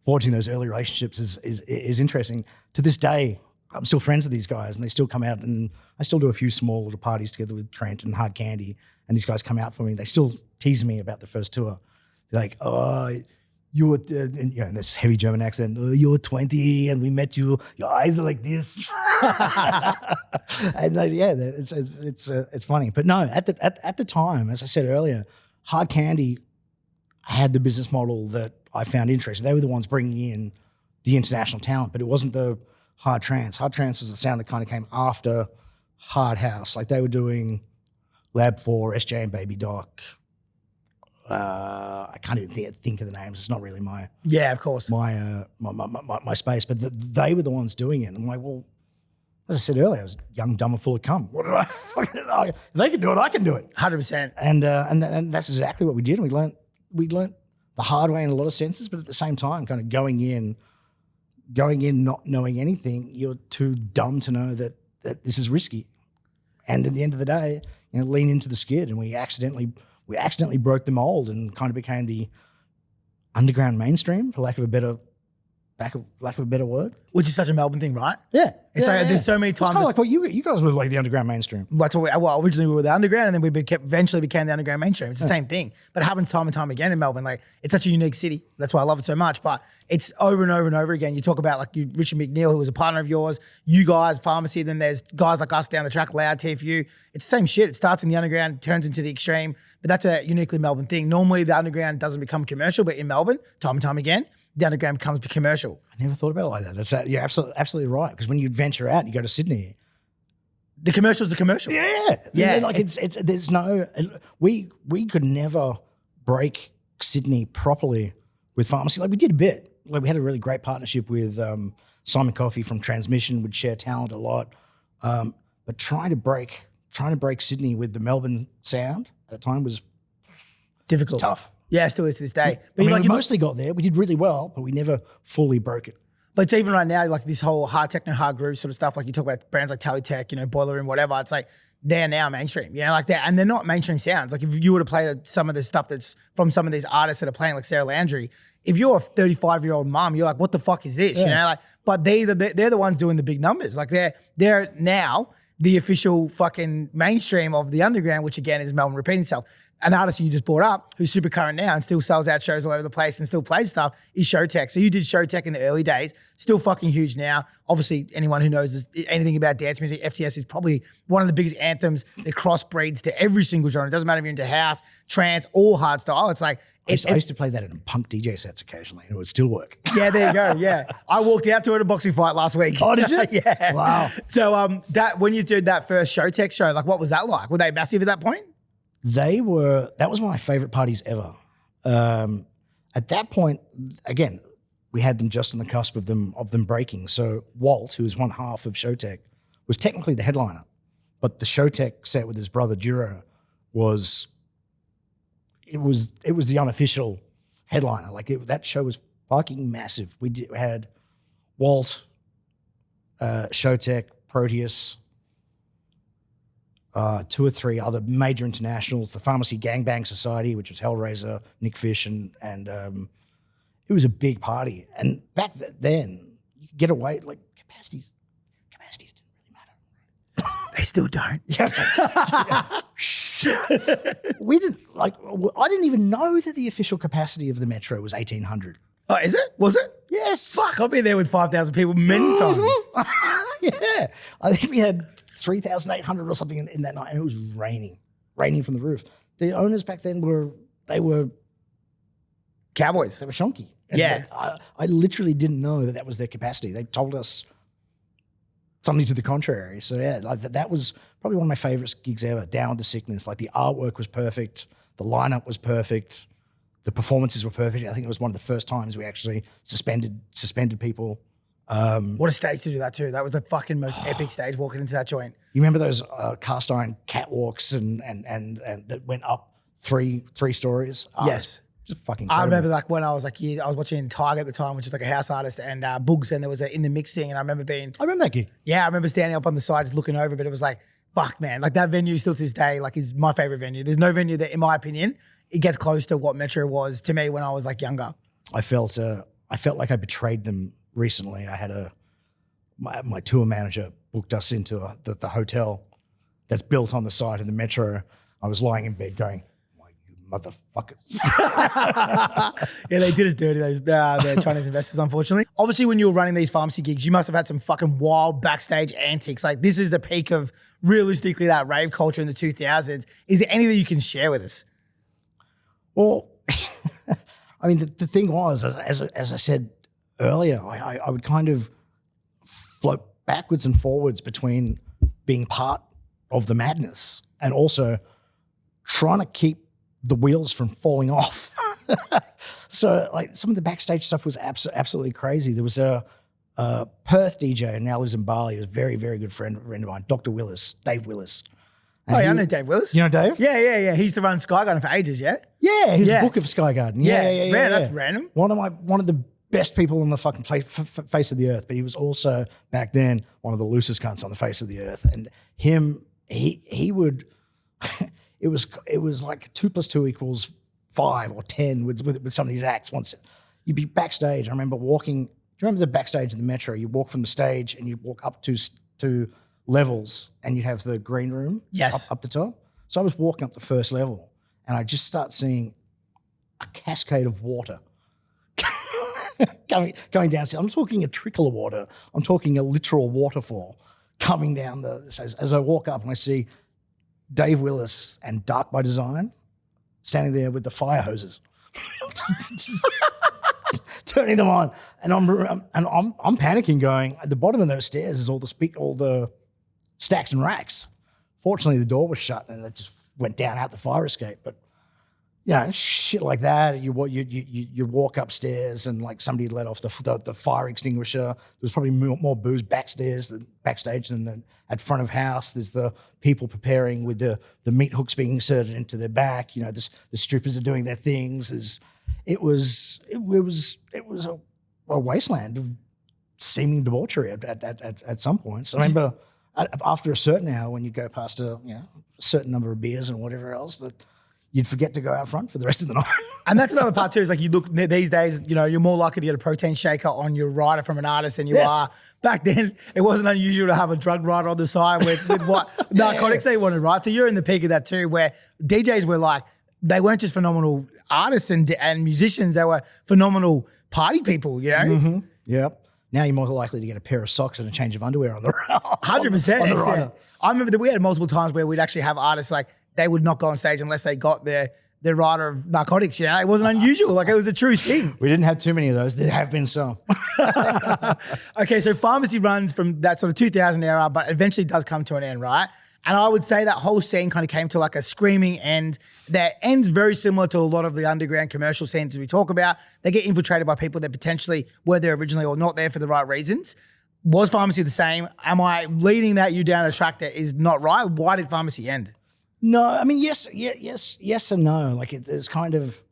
forging those early relationships is interesting. To this day, I'm still friends with these guys, and they still come out, and I still do a few small little parties together with Trent and Hard Candy, and these guys come out for me. They still tease me about the first tour. They're like, "Oh, you were," in this heavy German accent, "Oh, you were 20 and we met you. Your eyes are like this." And it's funny. But no, at the time, as I said earlier, Hard Candy had the business model that I found interesting. They were the ones bringing in the international talent, but it wasn't the hard trance. Hard trance was the sound that kind of came after hard house. Like they were doing Lab 4, SJ and Baby Doc. I can't even think of the names. It's not really my of course my space. But they were the ones doing it. I'm like, well, As I said earlier, I was young, dumb, and full of cum. What did I fucking know? If they can do it, I can do it. 100%. And that's exactly what we did. And we learned the hard way in a lot of senses, but at the same time, kind of going in not knowing anything, you're too dumb to know that this is risky. And at the end of the day, lean into the skid, and we accidentally broke the mold and kind of became the underground mainstream, for lack of a better word. Which is such a Melbourne thing, right? Yeah. It's like there's so many It's times. kind of like what you guys were like, the underground mainstream. That's what originally we were the underground, and then we eventually became the underground mainstream. It's the same thing, but it happens time and time again in Melbourne. Like, it's such a unique city. That's why I love it so much. But it's over and over and over again. You talk about like Richard McNeil, who was a partner of yours, you guys, Pharmacy. Then there's guys like us down the track, Loud, TFU. It's the same shit. It starts in the underground, turns into the extreme. But that's a uniquely Melbourne thing. Normally, the underground doesn't become commercial, but in Melbourne, time and time again, the underground becomes commercial. I never thought about it like that. You're absolutely right. Because when you venture out, you go to Sydney. The commercial's a commercial. Yeah. Like there's no, we could never break Sydney properly with Pharmacy. Like we did a bit. Like we had a really great partnership with Simon Coffey from Transmission, would share talent a lot. But trying to break Sydney with the Melbourne sound at the time was difficult. Tough. Yeah, still is to this day. But we mostly got there. We did really well, but we never fully broke it. But it's even right now, like this whole hard techno, hard groove sort of stuff. Like you talk about brands like Talitech, Boiler Room, whatever. It's like they're now mainstream, like that, and they're not mainstream sounds. Like if you were to play some of the stuff that's from some of these artists that are playing, like Sarah Landry, if you're a 35-year-old mom, you're like, what the fuck is this? Yeah. But they're the ones doing the big numbers. Like they're now the official fucking mainstream of the underground, which again is Melbourne repeating itself. An artist you just brought up who's super current now and still sells out shows all over the place and still plays stuff is Showtech. So you did Showtech in the early days, still fucking huge now. Obviously, anyone who knows anything about dance music, FTS is probably one of the biggest anthems that crossbreeds to every single genre. It doesn't matter if you're into house, trance, or hardstyle. It's like I used to play that in punk DJ sets occasionally, and it would still work. Yeah, there you go. Yeah, I walked out to it at a boxing fight last week. Oh, did you? Yeah. Wow. So that when you did that first Showtech show, like what was that like? Were they massive at that point? That was one of my favorite parties ever. At that point, again, we had them just on the cusp of them breaking. So Walt, who was one half of Showtech, was technically the headliner, but the Showtech set with his brother Duro was the unofficial headliner. Like that show was fucking massive. We had Walt, Showtech, Proteus, 2 or 3 other major internationals, the Pharmacy Gangbang Society, which was Hellraiser, Nick Fish, and it was a big party. And back then, you could get away, like capacities didn't really matter. They still don't. We didn't, I didn't even know that the official capacity of the Metro was 1,800. Oh, is it? Was it? Yes. Fuck, I've been there with 5,000 people many times. Yeah. I think we had 3,800 or something in that night, and it was raining from the roof. The owners back then were Cowboys. They were shonky. And Yeah. I literally didn't know that was their capacity. They told us something to the contrary. So yeah, that was probably one of my favorite gigs ever, Down with the Sickness. Like the artwork was perfect. The lineup was perfect. The performances were perfect. I think it was one of the first times we actually suspended people. What a stage to do that too. That was the fucking most epic stage walking into that joint. You remember those cast iron catwalks and that went up three stories? Yes. Just fucking I incredible. remember like when I was like, I was watching Target at the time, which is like a house artist, and Boogs, and there was a In the Mix thing, and I remember that gig. Yeah, I remember standing up on the side just looking over, but it was like, fuck man, like that venue still to this day, like is my favorite venue. There's no venue that, in my opinion, it gets close to what Metro was to me when I was like younger. I felt like I betrayed them recently. I had my tour manager booked us into the hotel that's built on the side of the Metro. I was lying in bed going, "Why you motherfuckers?" Yeah, they did us dirty, those the Chinese investors, unfortunately. Obviously, when you were running these Pharmacy gigs, you must have had some fucking wild backstage antics. Like this is the peak of realistically that rave culture in the 2000s. Is there anything you can share with us? Well, I mean, the thing was, as I said earlier, I would kind of float backwards and forwards between being part of the madness and also trying to keep the wheels from falling off. So, like, some of the backstage stuff was absolutely crazy. There was Perth DJ, and now lives in Bali. He was a very, very good friend of mine, Dr. Willis, Dave Willis. And Oh, yeah, I know Dave Willis. You know Dave? Yeah. He used to run Sky Garden for ages, yeah? Yeah, he was a booker for Sky Garden. Yeah. Man, that's random. One of the best people on the fucking face of the earth, but he was also back then one of the loosest cunts on the face of the earth. And he would, it was like 2 + 2 = 5 or 10 with some of these acts. Once you'd be backstage, I remember walking. Do you remember the backstage in the Metro? You walk from the stage and you'd walk up to levels, and you'd have the green room up the top. So I was walking up the first level, and I just start seeing a cascade of water going down. I'm talking a trickle of water. I'm talking a literal waterfall coming down as I walk up, and I see Dave Willis and Dark by Design standing there with the fire hoses. Turning them on, and I'm panicking. Going at the bottom of those stairs is all the stacks and racks. Fortunately, the door was shut, and it just went down out the fire escape. But yeah, shit like that. You walk upstairs, and like somebody let off the fire extinguisher. There was probably more booze backstage than at front of house. There's the people preparing with the meat hooks being inserted into their back. You know, the strippers are doing their things. It was a wasteland of seeming debauchery at some points. I remember after a certain hour, when you go past a certain number of beers and whatever else, that you'd forget to go out front for the rest of the night. And that's another part too, is like you look these days, you're more likely to get a protein shaker on your rider from an artist than you are. Back then, it wasn't unusual to have a drug rider on the side with what narcotics they wanted, right? So you're in the peak of that too, where DJs were like, they weren't just phenomenal artists and musicians, they were phenomenal party people, Mm-hmm. Yep. Now you're more likely to get a pair of socks and a change of underwear on the 100%. on the rider. I remember that we had multiple times where we'd actually have artists like they would not go on stage unless they got their rider of narcotics. It wasn't unusual. Like it was a true thing. We didn't have too many of those. There have been some. Okay, so pharmacy runs from that sort of 2000 era, but eventually does come to an end, right? And I would say that whole scene kind of came to like a screaming end that ends very similar to a lot of the underground commercial scenes we talk about. They get infiltrated by people that potentially were there originally or not there for the right reasons. Was pharmacy the same? Am I leading you down a track that is not right? Why did pharmacy end? No, I mean, yes and no. Like there's kind of,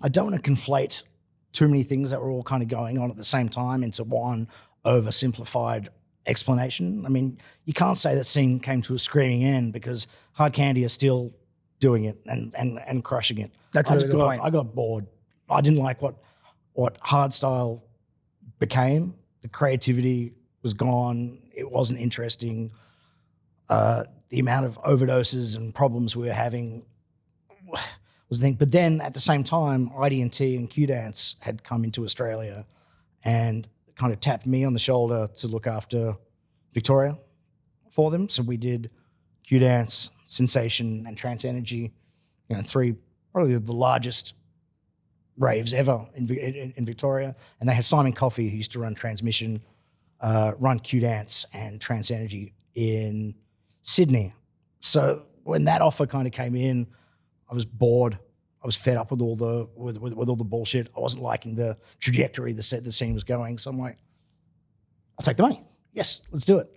I don't want to conflate too many things that were all kind of going on at the same time into one oversimplified explanation. I mean, you can't say that scene came to a screaming end because Hard Candy are still doing it and crushing it. That's a really good point. I got bored. I didn't like what Hardstyle became. The creativity was gone. It wasn't interesting. The amount of overdoses and problems we were having was the thing. But then at the same time, ID&T and Q-Dance had come into Australia and kind of tapped me on the shoulder to look after Victoria for them. So we did Q-Dance, Sensation, and Trance Energy, three probably the largest raves ever in Victoria. And they had Simon Coffey, who used to run Transmission, run Q-Dance and Trance Energy in Sydney. So when that offer kind of came in, I was bored. I was fed up with all the with all the bullshit. I wasn't liking the trajectory the scene was going. So I'm like, I'll take the money. Yes, let's do it.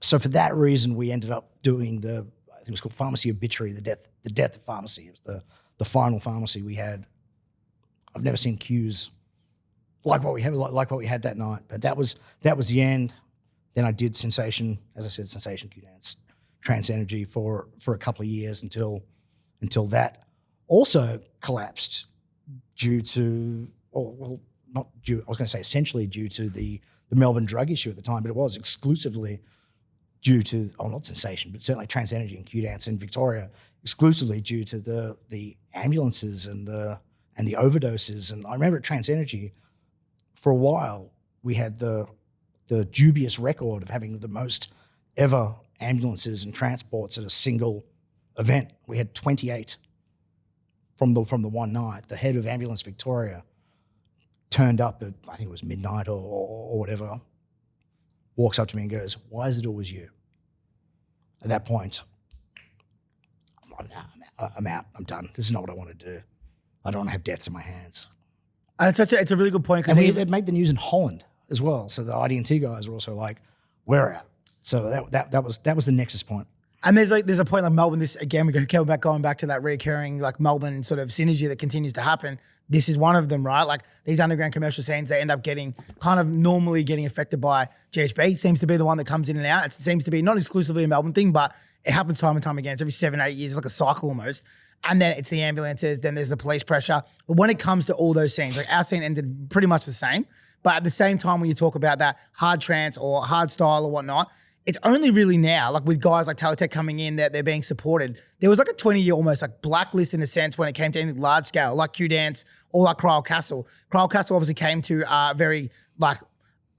So for that reason, we ended up doing I think it was called Pharmacy Obituary, the death of pharmacy. It was the final pharmacy we had. I've never seen queues like what we had that night. But that was the end. Then I did Sensation, as I said, Sensation, Q-Dance, Trance Energy for a couple of years until that also collapsed due to, not due, I was going to say essentially due to the Melbourne drug issue at the time, but it was exclusively due to, not Sensation, but certainly Trance Energy and Q-Dance in Victoria, exclusively due to the ambulances and the overdoses. And I remember at Trance Energy, for a while, we had the dubious record of having the most ever ambulances and transports at a single event. We had 28 from the one night. The head of Ambulance Victoria turned up at, I think it was midnight or whatever, walks up to me and goes, "Why is it always you?" At that point, I'm out. I'm done. This is not what I want to do. I don't want to have deaths in my hands. And it's a really good point And because it made the news in Holland as well. So the ID&T guys were also like, we're out. So that was the nexus point. and there's a point like Melbourne. This again, going back to that recurring like Melbourne sort of synergy that continues to happen. This is one of them, right? Like these underground commercial scenes, they end up getting kind of normally getting affected by GHB. It seems to be the one that comes in and out. It seems to be not exclusively a Melbourne thing, but it happens time and time again. It's every 7-8 years, it's like a cycle almost. And then it's the ambulances, then there's the police pressure. But when it comes to all those scenes, like our scene ended pretty much the same. But at the same time, when you talk about that hard trance or hard style or whatnot, it's only really now, like with guys like Showtech coming in, that they're being supported. There was like a 20-year almost like blacklist in a sense when it came to anything large scale, like Q-Dance or like Kryal Castle. Kryal Castle obviously came to very like,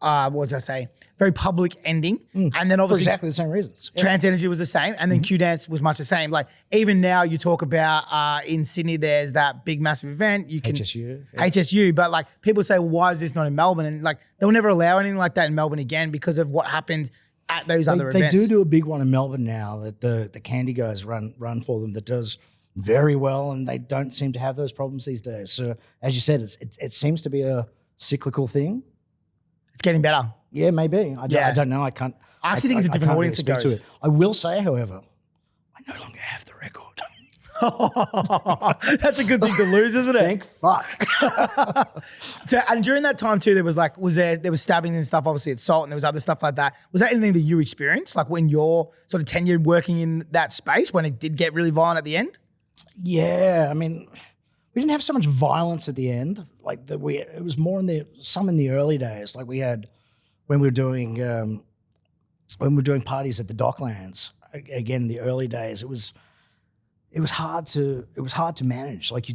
what did I say? Very public ending. And then obviously for exactly the same reasons. Trans Energy was the same. And then Q-Dance was much the same. Like even now you talk about in Sydney, there's that big massive event. You can HSU. Yeah. HSU. But like people say, well, why is this not in Melbourne? And like they'll never allow anything like that in Melbourne again because of what happened at those other events. They do a big one in Melbourne now that the Candy guys run for them that does very well, and they don't seem to have those problems these days. So as you said, it seems to be a cyclical thing. It's getting better. Yeah, maybe. I don't know. I can't. I actually think it's a different really audience that speak to goes. it. I will say, however, I no longer have the record. That's a good thing to lose, isn't it? Thank fuck. So, and during that time too, there was stabbings and stuff, obviously at Salt, and there was other stuff like that. Was that anything that you experienced, like when you're sort of tenured working in that space, when it did get really violent at the end? Yeah, I mean, we didn't have so much violence at the end. Like it was more in the early days. Like we had when we were doing parties at the Docklands. Again, in the early days, it was hard to manage. Like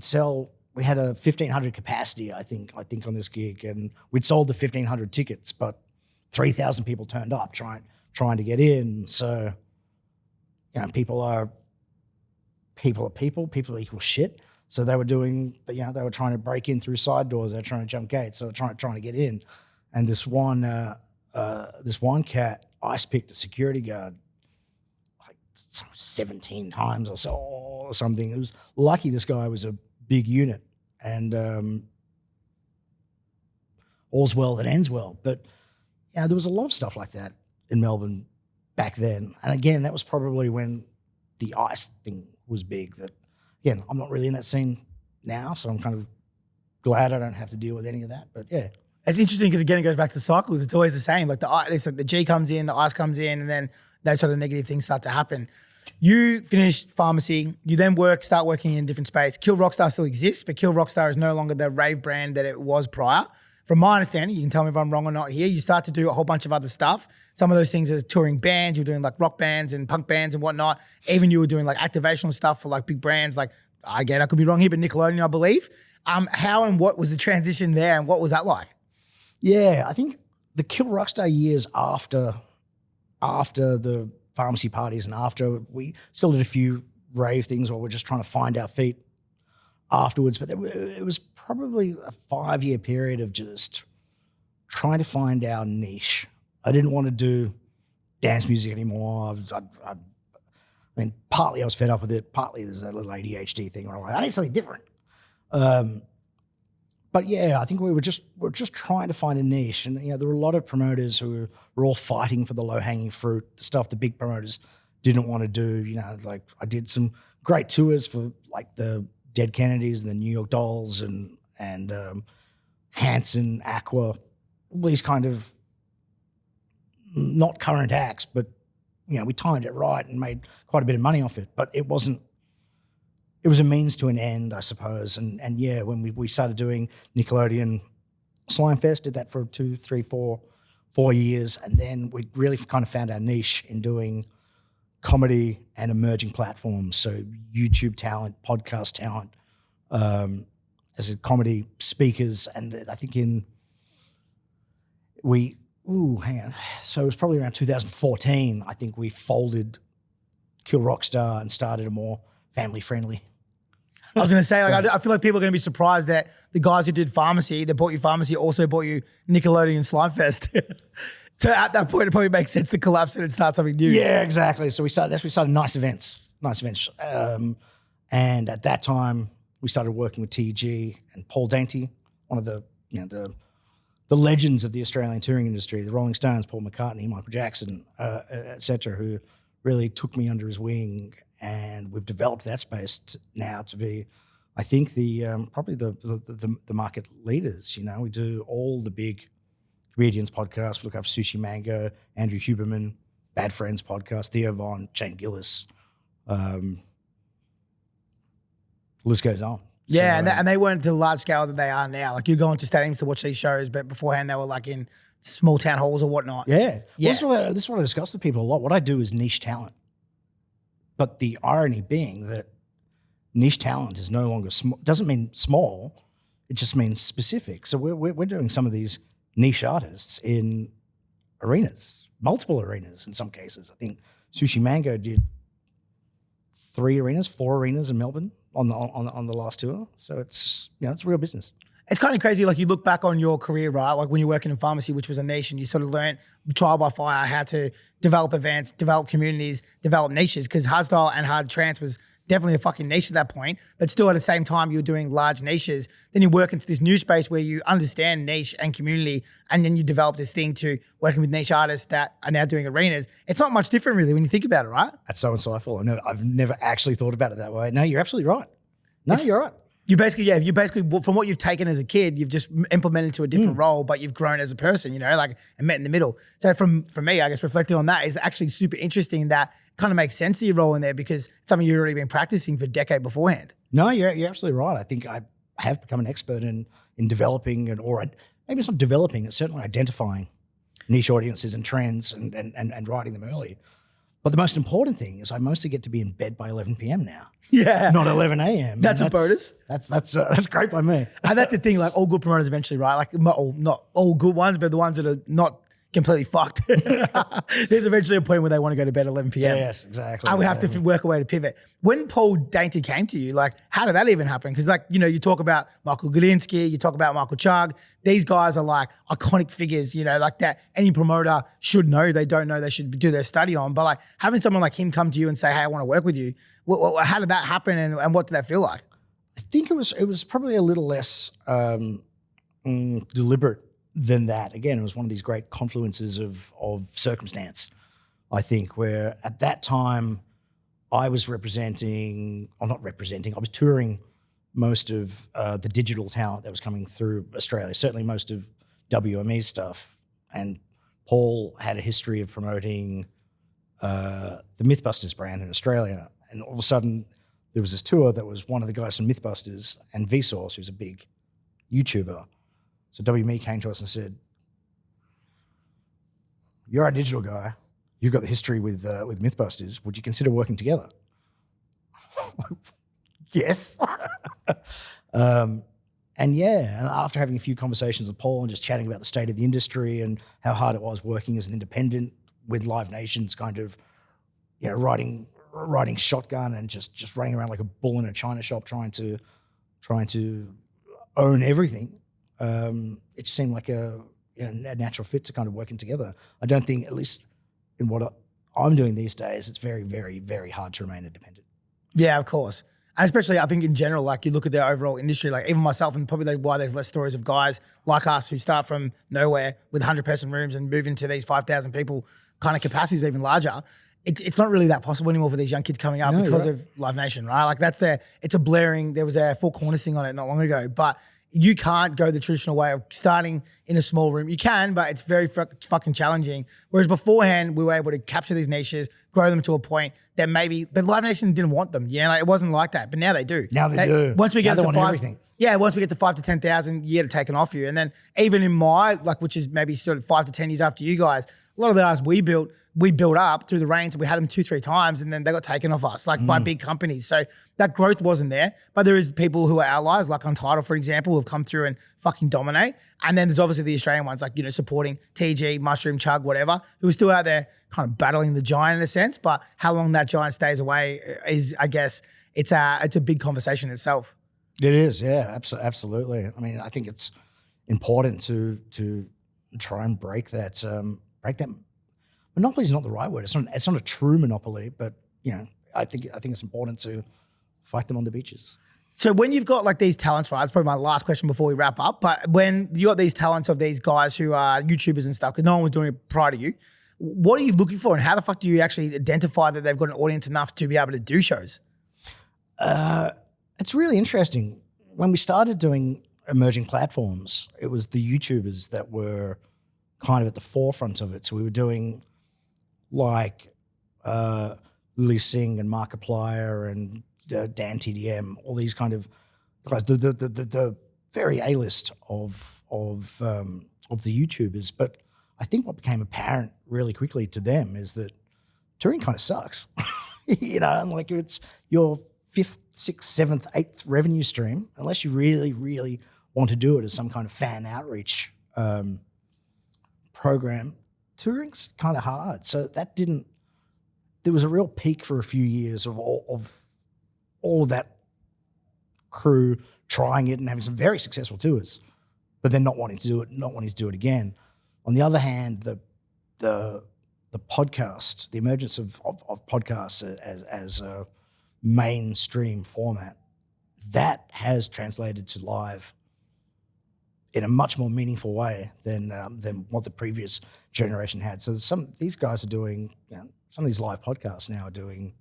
we had a 1,500 capacity, I think on this gig, and we'd sold the 1,500 tickets, but 3,000 people turned up trying to get in. So, you know, people equal shit. So they were trying to break in through side doors. They were trying to jump gates. So they were trying to get in. And this one cat ice picked a security guard 17 times or so or something. It was lucky this guy was a big unit, and all's well that ends well. But yeah, there was a lot of stuff like that in Melbourne back then. And again, that was probably when the ice thing was big. That again, I'm not really in that scene now, so I'm kind of glad I don't have to deal with any of that. But yeah. It's interesting because again, it goes back to cycles. It's always the same. Like the G comes in, the ice comes in, and then those sort of negative things start to happen. You finished pharmacy. You then start working in a different space. Kill Rockstar still exists, but Kill Rockstar is no longer the rave brand that it was prior. From my understanding, you can tell me if I'm wrong or not here, you start to do a whole bunch of other stuff. Some of those things are touring bands. You're doing like rock bands and punk bands and whatnot. Even you were doing like activational stuff for like big brands. Like, I could be wrong here, but Nickelodeon, I believe. How and what was the transition there, and what was that like? Yeah, I think the Kill Rockstar years after the pharmacy parties and after we still did a few rave things where we're just trying to find our feet afterwards. But it was probably a 5-year period of just trying to find our niche. I didn't want to do dance music anymore. I mean, partly I was fed up with it. Partly there's that little ADHD thing where I'm like, I need something different. But yeah, I think we're just trying to find a niche, and there were a lot of promoters who were all fighting for the low hanging fruit, stuff the big promoters didn't want to do. Like I did some great tours for like the Dead Kennedys and the New York Dolls and Hanson, Aqua, all these kind of not current acts, but we timed it right and made quite a bit of money off it. But it wasn't. It was a means to an end, I suppose. And yeah, when we started doing Nickelodeon Slime Fest, did that for 2, 3, 4 years. And then we really kind of found our niche in doing comedy and emerging platforms. So YouTube talent, podcast talent, as a comedy speakers. And I think hang on. So it was probably around 2014, I think we folded Kill Rockstar and started a more family-friendly. I was going to say, like, I feel like people are going to be surprised that the guys who did pharmacy, that bought you pharmacy, also bought you Nickelodeon Slime Fest. So at that point, it probably makes sense to collapse it and start something new. Yeah, exactly. So we started Nice Events. And at that time, we started working with TG and Paul Dainty one of the the legends of the Australian touring industry, the Rolling Stones, Paul McCartney, Michael Jackson, etc., who really took me under his wing, and we've developed that space now to be, I think, the probably the market leaders. You know, we do all the big comedians podcasts. We look after Sushi Mango, Andrew Huberman, Bad Friends podcast, Theo Von, Shane Gillis. The list goes on. Yeah, So, and they weren't to the large scale that they are now. Like, you're going to stadiums to watch these shows, but beforehand they were like in small town halls or whatnot. yeah. Yeah. Well, this is what I discuss with people a lot. What I do is niche talent. But the irony being that niche talent is no longer doesn't mean small, it just means specific. So we're doing some of these niche artists in arenas, multiple arenas in some cases. I think Sushi Mango did 4 arenas in Melbourne on the last tour. So it's it's real business. It's kind of crazy. Like, you look back on your career, right? Like when you're working in pharmacy, which was a niche, and you sort of learned trial by fire how to develop events, develop communities, develop niches. Because hardstyle and hard trance was definitely a fucking niche at that point. But still, at the same time, you're doing large niches. Then you work into this new space where you understand niche and community, and then you develop this thing to working with niche artists that are now doing arenas. It's not much different, really, when you think about it, right? That's so insightful. I've never actually thought about it that way. No, you're absolutely right. No, you're right. You basically, from what you've taken as a kid, you've just implemented to a different role, but you've grown as a person, and met in the middle. So for me, I guess reflecting on that is actually super interesting. That kind of makes sense of your role in there because it's something you've already been practicing for a decade beforehand. No, you're absolutely right. I think I have become an expert in developing or maybe it's not developing, it's certainly identifying niche audiences and trends and writing them early. But the most important thing is I mostly get to be in bed by 11 p.m. now. Yeah. Not 11 a.m. That's a bonus. That's great by me. And that's the thing, like all good promoters eventually, right? Like not all good ones, but the ones that are not completely fucked. There's eventually a point where they want to go to bed at 11 p.m. Yes, exactly. And we have to work a way to pivot. When Paul Dainty came to you, like, how did that even happen? Because, like, you talk about Michael Gudinski, you talk about Michael Chug. These guys are like iconic figures, like that any promoter should know. They don't know, they should do their study on. But like having someone like him come to you and say, hey, I want to work with you. How did that happen and what did that feel like? I think it was probably a little less deliberate than that. Again, it was one of these great confluences of circumstance, I think, where at that time I was I was touring most of the digital talent that was coming through Australia, certainly most of WME stuff. And Paul had a history of promoting the Mythbusters brand in Australia. And all of a sudden there was this tour that was one of the guys from Mythbusters and Vsauce, who's a big YouTuber. So WME came to us and said, you're our digital guy. You've got the history with Mythbusters. Would you consider working together? Yes. And after having a few conversations with Paul and just chatting about the state of the industry and how hard it was working as an independent with Live Nation's kind of, riding shotgun and just running around like a bull in a china shop trying to own everything. It just seemed like a natural fit to kind of working together. I don't think, at least in what I'm doing these days, it's very, very, very hard to remain independent. Yeah, of course. And especially, I think in general, like you look at the overall industry, like even myself, and probably why there's less stories of guys like us who start from nowhere with 100-person rooms and move into these 5,000 people kind of capacities, even larger. It's not really that possible anymore for these young kids coming up because of Live Nation, right? Like it's a blaring, there was a Four Corners thing on it not long ago, but you can't go the traditional way of starting in a small room. You can, but it's very fucking challenging. Whereas beforehand, we were able to capture these niches, grow them to a point that but Live Nation didn't want them. It wasn't like that, but now they do. Now they do. Once we get now to everything. Yeah, once we get to 5 to 10,000, you get it taken off you. And then even in my, which is maybe sort of 5 to 10 years after you guys, a lot of the guys we built up through the reins. We had them 2-3 times and then they got taken off us, by big companies. So that growth wasn't there. But there is people who are allies, like Untitled, for example, who have come through and fucking dominate. And then there's obviously the Australian ones, supporting TG, Mushroom, Chug, whatever, who are still out there kind of battling the giant in a sense. But how long that giant stays away is, I guess, it's a big conversation itself. It is, yeah, absolutely. I mean, I think it's important to try and break that. Monopoly is not the right word. It's not a true monopoly, but I think it's important to fight them on the beaches. So when you've got like these talents, right? That's probably my last question before we wrap up. But when you got these talents of these guys who are YouTubers and stuff, because no one was doing it prior to you, what are you looking for, and how the fuck do you actually identify that they've got an audience enough to be able to do shows? It's really interesting. When we started doing emerging platforms, it was the YouTubers that were kind of at the forefront of it. So we were doing like Lee Singh and Markiplier and Dan TDM, all these kind of guys, the very A-list of the YouTubers. But I think what became apparent really quickly to them is that touring kind of sucks. You know, and like if it's your 5th, 6th, 7th, 8th revenue stream, unless you really, really want to do it as some kind of fan outreach program, touring's kind of hard. So that didn't, there was a real peak for a few years of all of that crew trying it and having some very successful tours, but then not wanting to do it again. On the other hand, the podcast, the emergence of podcasts as a mainstream format, that has translated to live in a much more meaningful way than what the previous generation had. So these guys are doing, you know, some of these live podcasts now are doing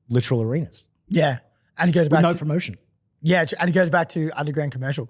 literal arenas. Yeah, and it goes back with no to promotion. Yeah, and it goes back to Underground Commercial.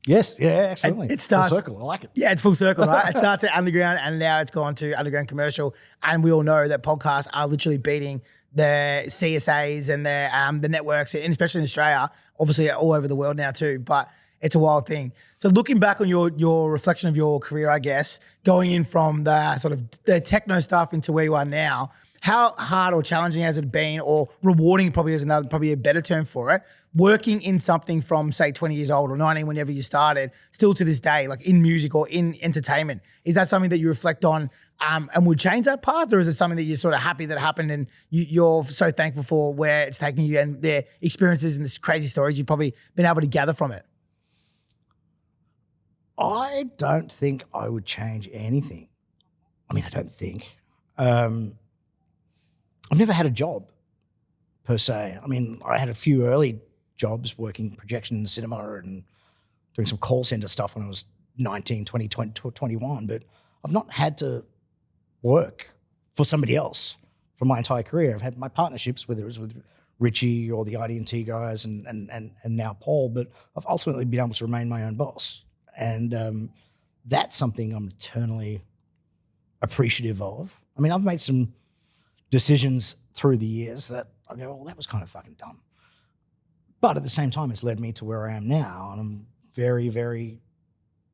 Yes, yeah, absolutely. It starts full circle. I like it. Yeah, it's full circle, right? It starts at Underground and now it's gone to Underground Commercial. And we all know that podcasts are literally beating the CSAs and the networks, and especially in Australia, obviously all over the world now too. But it's a wild thing. So looking back on your reflection of your career, I guess, going in from the sort of the techno stuff into where you are now, how hard or challenging has it been, or rewarding probably is probably a better term for it, working in something from say 20 years old or 19, whenever you started, still to this day, like in music or in entertainment? Is that something that you reflect on and would change that path, or is it something that you're sort of happy that it happened and you're so thankful for where it's taking you and the experiences and the crazy stories you've probably been able to gather from it? I don't think I would change anything. I mean, I don't think. I've never had a job per se. I mean, I had a few early jobs working projection in cinema and doing some call center stuff when I was 19, 20, 21, but I've not had to work for somebody else for my entire career. I've had my partnerships, whether it was with Richie or the IDT guys and now Paul, but I've ultimately been able to remain my own boss. And that's something I'm eternally appreciative of. I mean, I've made some decisions through the years that I go, well, that was kind of fucking dumb. But at the same time, it's led me to where I am now, and I'm very, very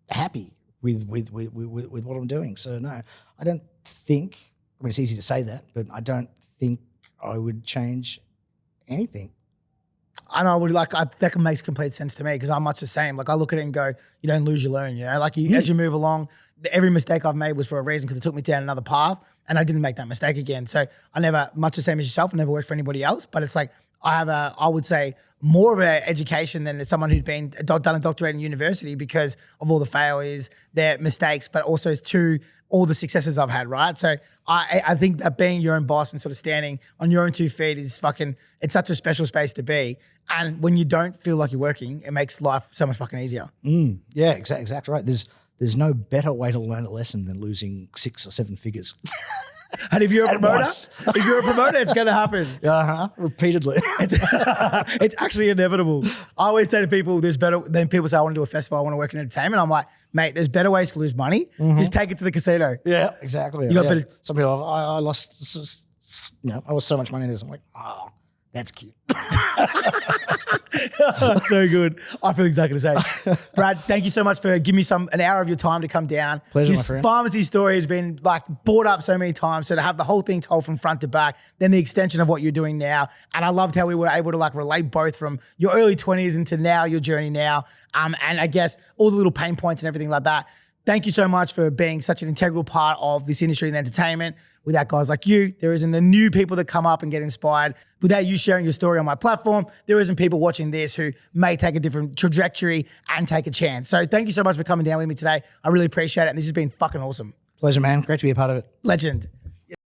happy with what I'm doing. So no, I don't think, I mean, it's easy to say that, but I don't think I would change anything. I know, that makes complete sense to me, because I'm much the same. Like I look at it and go, you don't lose, you learn, you know? Like as you move along, every mistake I've made was for a reason, because it took me down another path and I didn't make that mistake again. So I never, much the same as yourself, I never worked for anybody else, but it's like I would say more of an education than someone who's done a doctorate in university, because of all the failures, their mistakes, but also to all the successes I've had, right? So I think that being your own boss and sort of standing on your own 2 feet is it's such a special space to be. And when you don't feel like you're working, it makes life so much fucking easier. Yeah, exactly right. There's no better way to learn a lesson than losing 6 or 7 figures. And if you're a promoter, it's going to happen. Repeatedly. It's actually inevitable. I always say to people, there's better, then people say, I want to do a festival, I want to work in entertainment. I'm like, mate, there's better ways to lose money. Just take it to the casino. Yeah, exactly. Some people, I lost, I lost so much money in this. I'm like, oh, that's cute. So good. I feel exactly the same. Brad, thank you so much for giving me an hour of your time to come down. Pleasure, His my friend. pharmacy story has been like brought up so many times. So to have the whole thing told from front to back, then the extension of what you're doing now. And I loved how we were able to like relate both from your early 20s into now, your journey now. And I guess all the little pain points and everything like that. Thank you so much for being such an integral part of this industry and entertainment. Without guys like you, there isn't the new people that come up and get inspired. Without you sharing your story on my platform, there isn't people watching this who may take a different trajectory and take a chance. So thank you so much for coming down with me today. I really appreciate it. And this has been fucking awesome. Pleasure, man. Great to be a part of it. Legend.